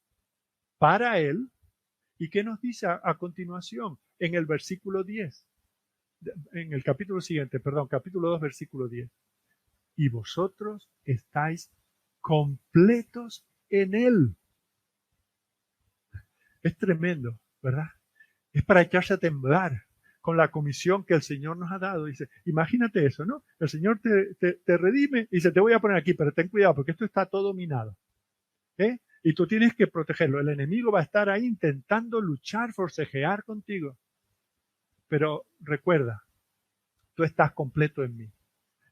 para Él. ¿Y qué nos dice a continuación? En el versículo 10, en el capítulo siguiente, perdón, capítulo 2, versículo 10. Y vosotros estáis completos en Él. Es tremendo, ¿verdad? Es para echarse a temblar con la comisión que el Señor nos ha dado. Dice, imagínate eso, ¿no? El Señor te redime y dice, te voy a poner aquí, pero ten cuidado porque esto está todo minado. Y tú tienes que protegerlo. El enemigo va a estar ahí intentando luchar, forcejear contigo. Pero recuerda, tú estás completo en mí.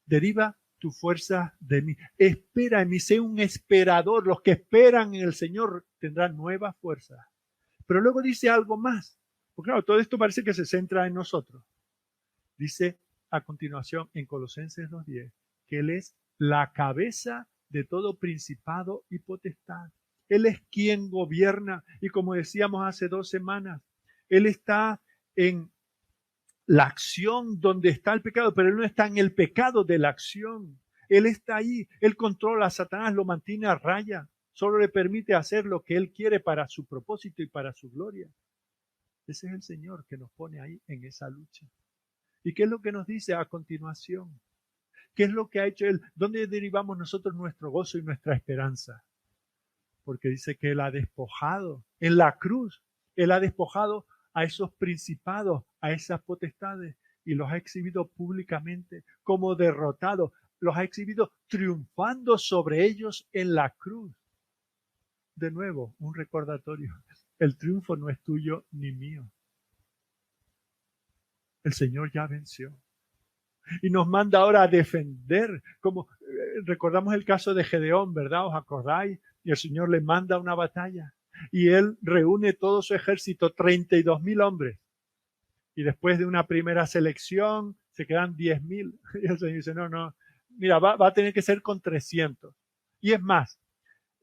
Deriva tu fuerza de mí. Espera en mí, sé un esperador. Los que esperan en el Señor tendrán nuevas fuerzas. Pero luego dice algo más. Porque claro, todo esto parece que se centra en nosotros. Dice a continuación en Colosenses 2:10 que Él es la cabeza de todo principado y potestad. Él es quien gobierna. Y como decíamos hace 2 semanas, Él está en la acción donde está el pecado, pero Él no está en el pecado de la acción. Él está ahí. Él controla a Satanás, lo mantiene a raya. Solo le permite hacer lo que Él quiere para su propósito y para su gloria. Ese es el Señor que nos pone ahí en esa lucha. ¿Y qué es lo que nos dice a continuación? ¿Qué es lo que ha hecho Él? ¿Dónde derivamos nosotros nuestro gozo y nuestra esperanza? Porque dice que Él ha despojado en la cruz. Él ha despojado a esos principados, a esas potestades, y los ha exhibido públicamente como derrotados. los ha exhibido triunfando sobre ellos en la cruz. De nuevo, un recordatorio. El triunfo no es tuyo ni mío. El Señor ya venció. Y nos manda ahora a defender, como recordamos el caso de Gedeón, ¿verdad? ¿Os acordáis? Y el Señor le manda una batalla. Y él reúne todo su ejército, 32,000 hombres. Y después de una primera selección, se quedan 10,000. Y el Señor dice, no, mira, va a tener que ser con 300. Y es más,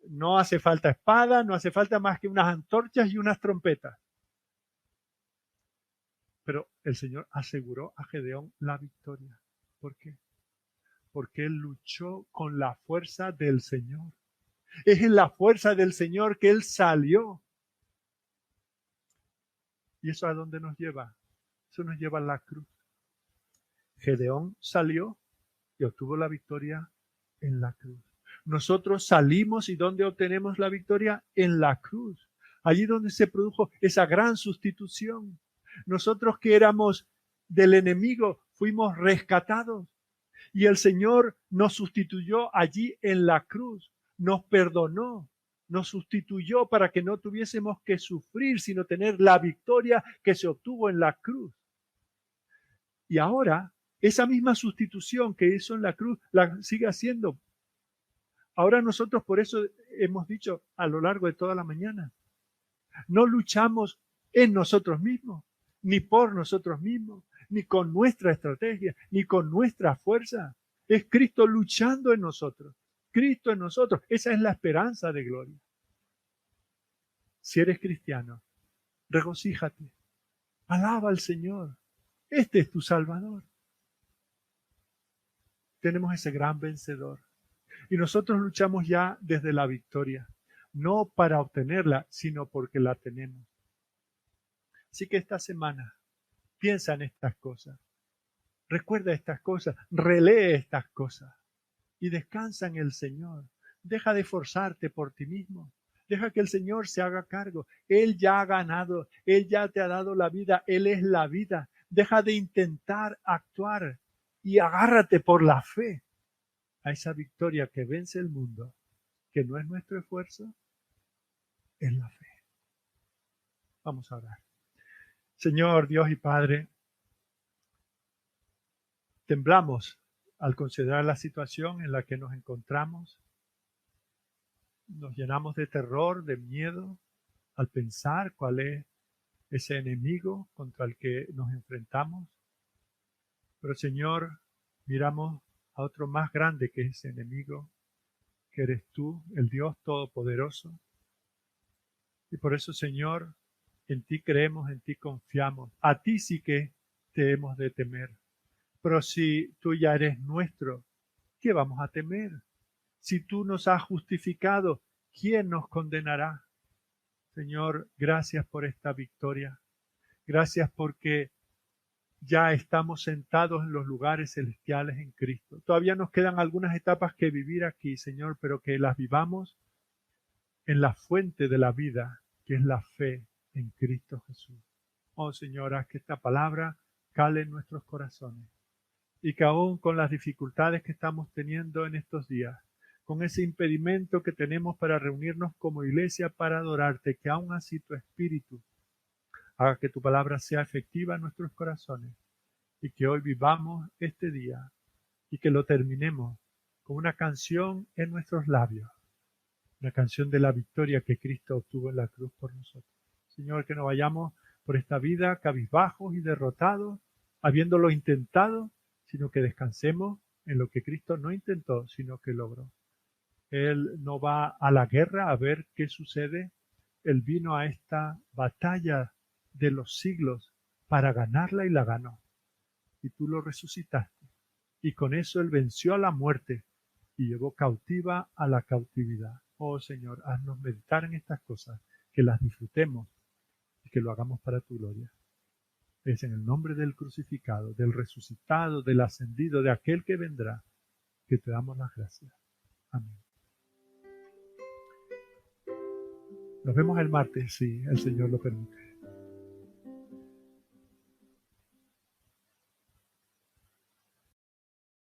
no hace falta espada, no hace falta más que unas antorchas y unas trompetas. Pero el Señor aseguró a Gedeón la victoria. ¿Por qué? Porque él luchó con la fuerza del Señor. Es en la fuerza del Señor que él salió. ¿Y eso a dónde nos lleva? Eso nos lleva a la cruz. Gedeón salió y obtuvo la victoria en la cruz. Nosotros salimos y ¿dónde obtenemos la victoria? En la cruz. Allí donde se produjo esa gran sustitución. Nosotros que éramos del enemigo fuimos rescatados y el Señor nos sustituyó allí en la cruz. Nos perdonó, nos sustituyó para que no tuviésemos que sufrir, sino tener la victoria que se obtuvo en la cruz. Y ahora, esa misma sustitución que hizo en la cruz, la sigue haciendo. Ahora nosotros por eso hemos dicho a lo largo de toda la mañana, no luchamos en nosotros mismos, ni por nosotros mismos, ni con nuestra estrategia, ni con nuestra fuerza. Es Cristo luchando en nosotros. Cristo en nosotros. Esa es la esperanza de gloria. Si eres cristiano, regocíjate. Alaba al Señor. Este es tu Salvador. Tenemos ese gran vencedor. Y nosotros luchamos ya desde la victoria. No para obtenerla, sino porque la tenemos. Así que esta semana piensa en estas cosas. Recuerda estas cosas. Relee estas cosas. Y descansa en el Señor. Deja de esforzarte por ti mismo. Deja que el Señor se haga cargo. Él ya ha ganado. Él ya te ha dado la vida. Él es la vida. Deja de intentar actuar y agárrate por la fe a esa victoria que vence el mundo, que no es nuestro esfuerzo, es la fe. Vamos a orar. Señor Dios y Padre, temblamos al considerar la situación en la que nos encontramos. Nos llenamos de terror, de miedo, al pensar cuál es ese enemigo contra el que nos enfrentamos. Pero Señor, miramos a otro más grande que ese enemigo, que eres tú, el Dios Todopoderoso. Y por eso, Señor, en ti creemos, en ti confiamos. A ti sí que te hemos de temer. Pero si tú ya eres nuestro, ¿qué vamos a temer? Si tú nos has justificado, ¿quién nos condenará? Señor, gracias por esta victoria. Gracias porque ya estamos sentados en los lugares celestiales en Cristo. Todavía nos quedan algunas etapas que vivir aquí, Señor, pero que las vivamos en la fuente de la vida, que es la fe en Cristo Jesús. Oh Señor, haz que esta palabra cale en nuestros corazones y que aún con las dificultades que estamos teniendo en estos días, con ese impedimento que tenemos para reunirnos como iglesia para adorarte, que aún así tu Espíritu haga que tu palabra sea efectiva en nuestros corazones y que hoy vivamos este día y que lo terminemos con una canción en nuestros labios, una canción de la victoria que Cristo obtuvo en la cruz por nosotros. Señor, que no vayamos por esta vida cabizbajos y derrotados, habiéndolo intentado, sino que descansemos en lo que Cristo no intentó, sino que logró. Él no va a la guerra a ver qué sucede. Él vino a esta batalla de los siglos para ganarla y la ganó. Y tú lo resucitaste. Y con eso Él venció a la muerte y llevó cautiva a la cautividad. Oh Señor, haznos meditar en estas cosas, que las disfrutemos y que lo hagamos para tu gloria. Es en el nombre del crucificado, del resucitado, del ascendido, de aquel que vendrá, que te damos las gracias. Amén. Nos vemos el martes, si el Señor lo permite.